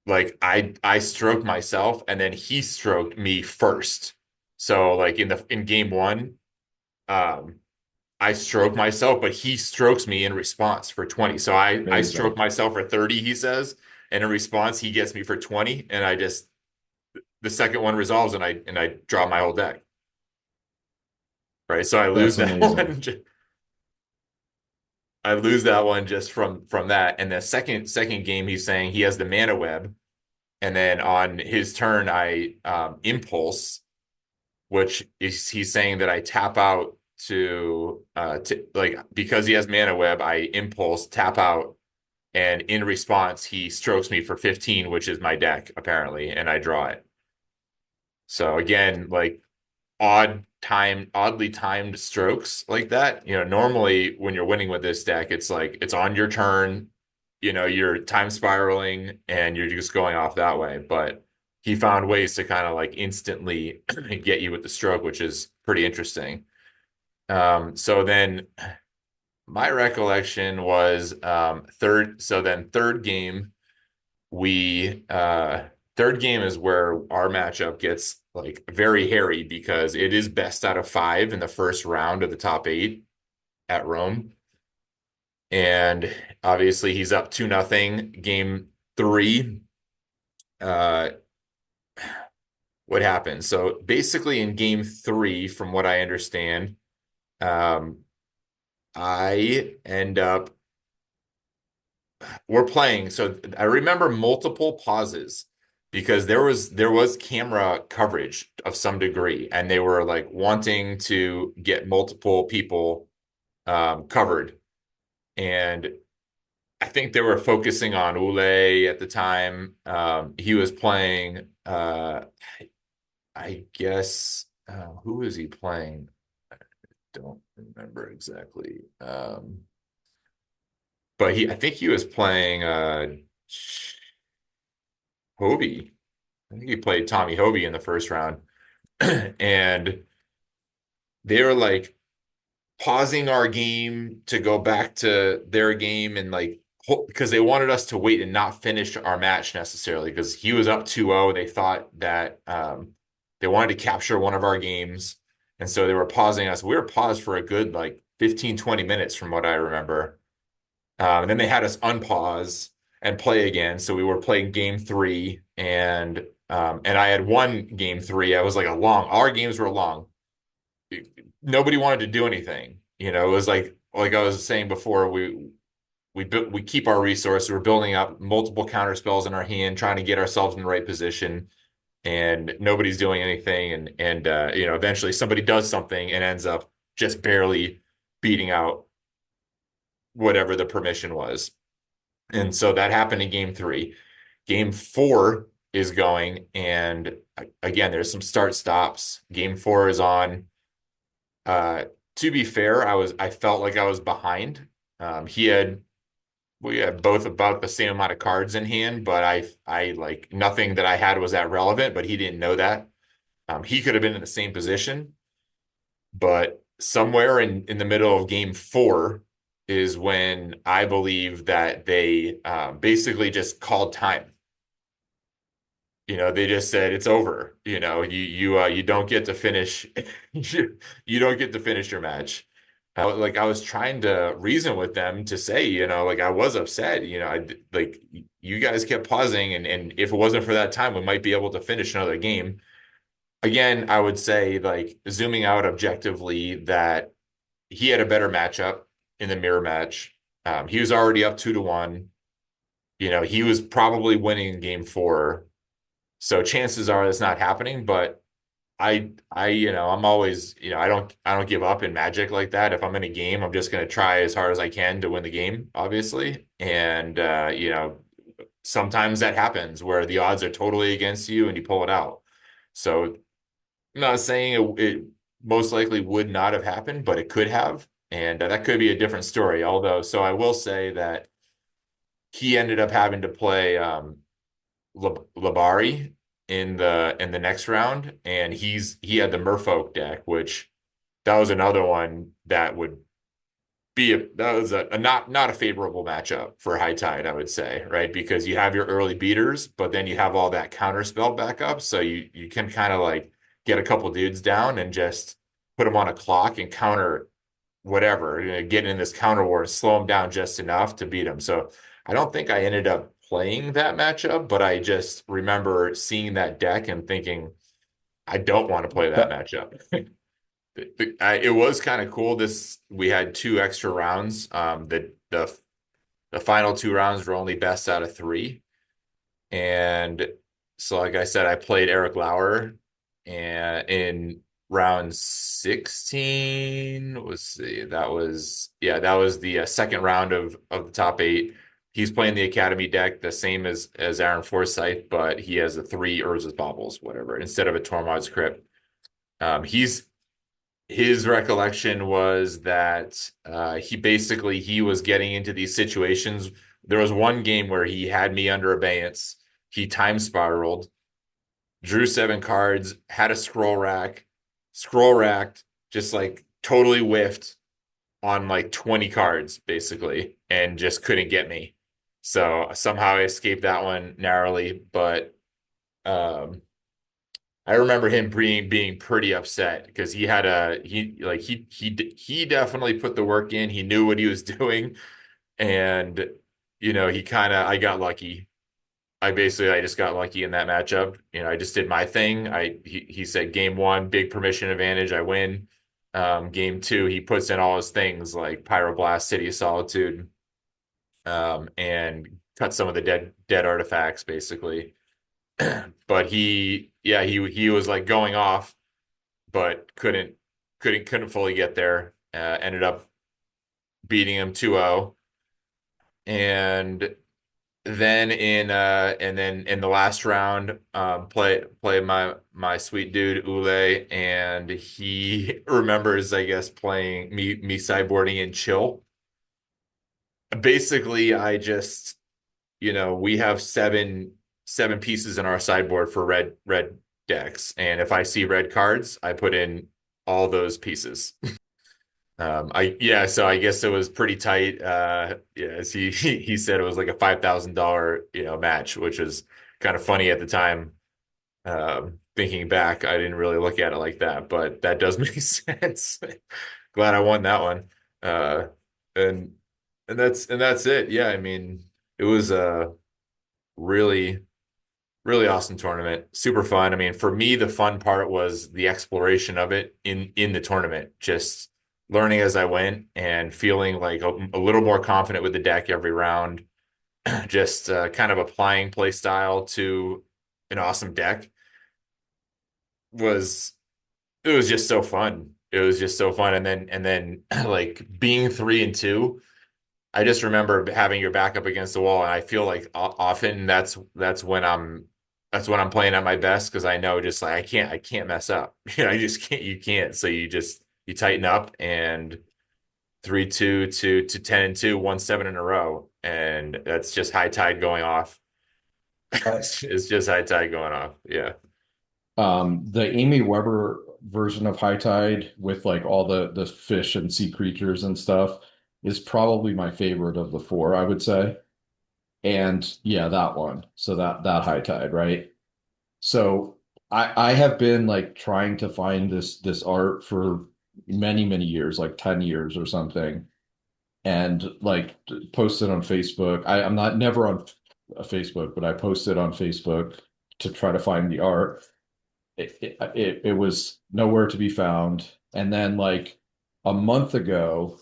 Like I stroked myself and then he stroked me first. So like in game 1, um, I stroke myself, but he strokes me in response for 20. So I stroke Amazing. myself for 30, he says, and in response he gets me for 20, and the second one resolves and I draw my whole deck. Right? So I lose That's that amazing. one. I lose that one just from that. And the second game he's saying he has the mana web, and then on his turn I impulse, which is he's saying that I tap out to like, because he has mana web, I impulse tap out, and in response he strokes me for 15, which is my deck apparently, and I draw it. So again, like oddly timed strokes like that. Normally when you're winning with this deck, it's like it's on your turn, you're time spiraling and you're just going off that way. But he found ways to kind of like instantly get you with the stroke, which is pretty interesting. So then my recollection was third game, we third game is where our matchup gets like very hairy because it is best out of 5 in the first round of the top 8 at Rome. And obviously he's up 2-0. Game 3, uh what happened? So basically in game 3, from what I understand, I end up we're playing. So I remember multiple pauses because there was camera coverage of some degree, and they were like wanting to get multiple people covered. And I think they were focusing on Ule at the time. He was playing, I guess, who was he playing? I don't remember exactly. But I think he was playing Hovi. I think he played Tommi Hovi in the first round. And they were like pausing our game to go back to their game, and like because they wanted us to wait and not finish our match necessarily because he was up 2-0. They thought that they wanted to capture one of our games. And so they were pausing us. We were paused for a good like 15, 20 minutes from what I remember. And then they had us unpause. and play again. So we were playing game three, and I had won game three. I was like our games were long. Nobody wanted to do anything. You know, it was like I was saying before, we keep our resources. We're building up multiple counter spells in our hand, trying to get ourselves in the right position, and nobody's doing anything. And you know, eventually somebody does something and ends up just barely beating out whatever the permission was. And so that happened in game three. Game four is going, and again, there's some start stops. Game four is on. Uh, to be fair, I felt like I was behind. We had both about the same amount of cards in hand, but I like nothing that I had was that relevant, but he didn't know that. He could have been in the same position, but somewhere in the middle of game four is when I believe that they basically just called time. You know, they just said it's over. You know, you don't get to finish you don't get to finish your match. Like I was trying to reason with them to say, you know, like I was upset, you know, like you guys kept pausing, and if it wasn't for that time, we might be able to finish another game. Again, I would say, like, zooming out objectively, that he had a better matchup in the mirror match. He was already up 2-1. You know, he was probably winning game four. So chances are that's not happening, but you know, I'm always, you know, I don't give up in Magic like that. If I'm in a game, I'm just going to try as hard as I can to win the game, obviously. And you know, sometimes that happens where the odds are totally against you and you pull it out. So I'm not saying it most likely would not have happened, but it could have, and that could be a different story. Although, so I will say that he ended up having to play Labari in the next round, and he had the Merfolk deck, which that was another one that would be that was a not a favorable matchup for High Tide, I would say, right? Because you have your early beaters, but then you have all that counter spell backup, so you can kind of like get a couple dudes down and just put them on a clock and counter whatever, you know, get in this counter war and slow them down just enough to beat them. So I don't think I ended up playing that matchup, but I just remember seeing that deck and thinking, I don't want to play that matchup. It was kind of cool. We had two extra rounds. The final two rounds were only best out of three, and so like I said, I played Eric Lauer, and in round 16 that was the second round of the top eight. He's playing the Academy deck, the same as Aaron Forsyth, but he has the three Urza's Baubles, whatever, instead of a Tormod's Crypt. His recollection was that he was getting into these situations. There was one game where he had me under abeyance. He time spiraled, drew 7 cards, had a scroll racked, just like totally whiffed on like 20 cards, basically, and just couldn't get me. So somehow I escaped that one narrowly, but I remember him being pretty upset because he definitely put the work in. He knew what he was doing, and you know, I got lucky. I just got lucky in that matchup. You know, I just did my thing. He said game one, big permission advantage, I win. Game two, he puts in all his things like Pyroblast, City of Solitude, and cut some of the dead artifacts basically. But he was like going off, but couldn't fully get there. Ended up beating him 2-0. And then in the last round, play my sweet dude Ule, and he remembers, I guess, playing me sideboarding in chill. Basically, I just, you know, we have seven pieces in our sideboard for red decks, and if I see red cards, I put in all those pieces. So I guess it was pretty tight. As he said, it was like a $5,000 match, which was kind of funny at the time. Thinking back, I didn't really look at it like that, but that does make sense. Glad I won that one. And that's it. Yeah, I mean, It was a really, really awesome tournament. Super fun. I mean, for me, the fun part was the exploration of it in the tournament, just learning as I went and feeling like a little more confident with the deck every round. Just kind of applying play style to an awesome deck was it was just so fun. It was just so fun. And then like being 3-2, I just remember having your back up against the wall, and I feel like often that's when I'm playing at my best because I know just like I can't mess up. I just can't you can't. So you tighten up and 3-2 to 10-2, 1-7 in a row. And that's just high tide going off. It's just high tide going off. Yeah. The Amy Weber version of High Tide with like all the fish and sea creatures and stuff is probably my favorite of the four, I would say. And yeah, that one. So that High Tide, right? So I have been like trying to find this art for many, many years, like 10 years or something, and like posted on Facebook. I'm not never on Facebook, but I posted on Facebook to try to find the art. It was nowhere to be found. And then like a month ago,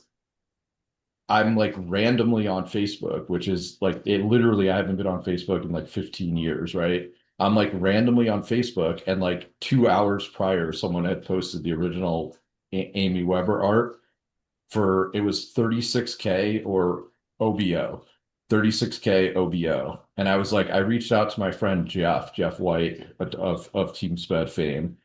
I'm like randomly on Facebook, which is like it literally, I haven't been on Facebook in like 15 years, right? I'm like randomly on Facebook, and like 2 hours prior, someone had posted the original Amy Weber art for it was 36K or OBO, 36K OBO. And I was like, I reached out to my friend Jeff White of Team Sped fame,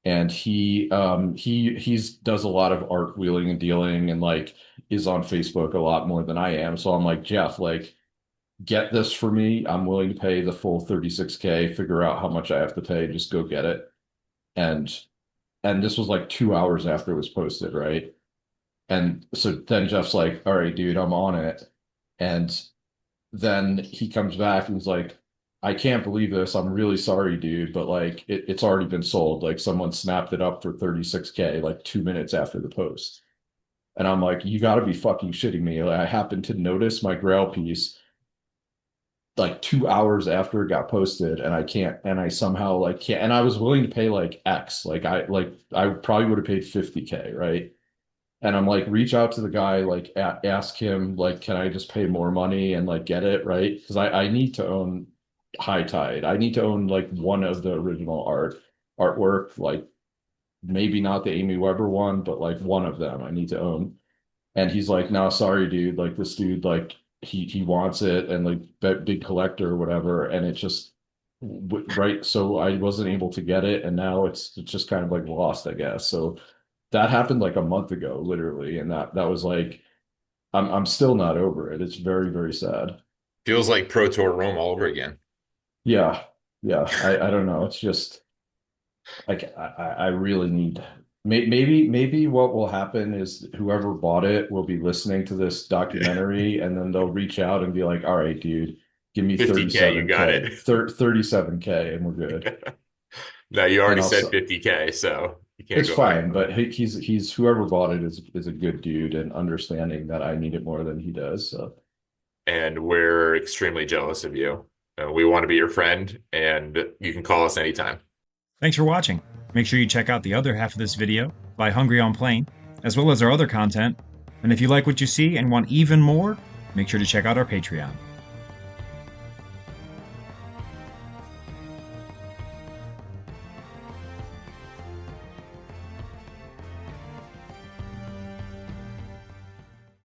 and he's does a lot of art wheeling and dealing and like is on Facebook a lot more than I am. So I'm like, Jeff, like get this for me. I'm willing to pay the full 36K, figure out how much I have to pay, just go get it. And this was like 2 hours after it was posted, right? And so then Jeff's like, all right, dude, I'm on it. And then he comes back and he's like, I can't believe this. I'm really sorry, dude, but like it's already been sold. Like someone snapped it up for 36K like 2 minutes after the post. And I'm like, you gotta be fucking shitting me. Like, I happened to notice my Grail piece like 2 hours after it got posted, and I can't, and I somehow like can't, and I was willing to pay like X. I probably would have paid 50K, right? And I'm like, reach out to the guy, like ask him, like, can I just pay more money and like get it, right? Because I need to own High Tide. I need to own like one of the original artwork, like maybe not the Amy Weber one, but like one of them I need to own. And he's like, no, sorry, dude. Like this dude, like he wants it, and like big collector or whatever. And it just right. So I wasn't able to get it, and now it's just kind of like lost, I guess. So that happened like a month ago, literally, and that was like I'm still not over it. It's very, very sad. Feels like Pro Tour Rome all over again. Yeah, yeah. I don't know. It's just like I really need maybe what will happen is whoever bought it will be listening to this documentary, and then they'll reach out and be like, all right, dude, give me 50K, you got 37K, it. 37K, and we're good. No, you And already I'll said 50K, so you can't it's go higher. fine, but he's whoever bought it is a good dude and understanding that I need it more than he does. So And we're extremely jealous of you. We want to be your friend, and you can call us anytime. Thanks for watching. Make sure you check out the other half of this video by Hungry on Plane, as well as our other content. And if you like what you see and want even more, make sure to check out our Patreon.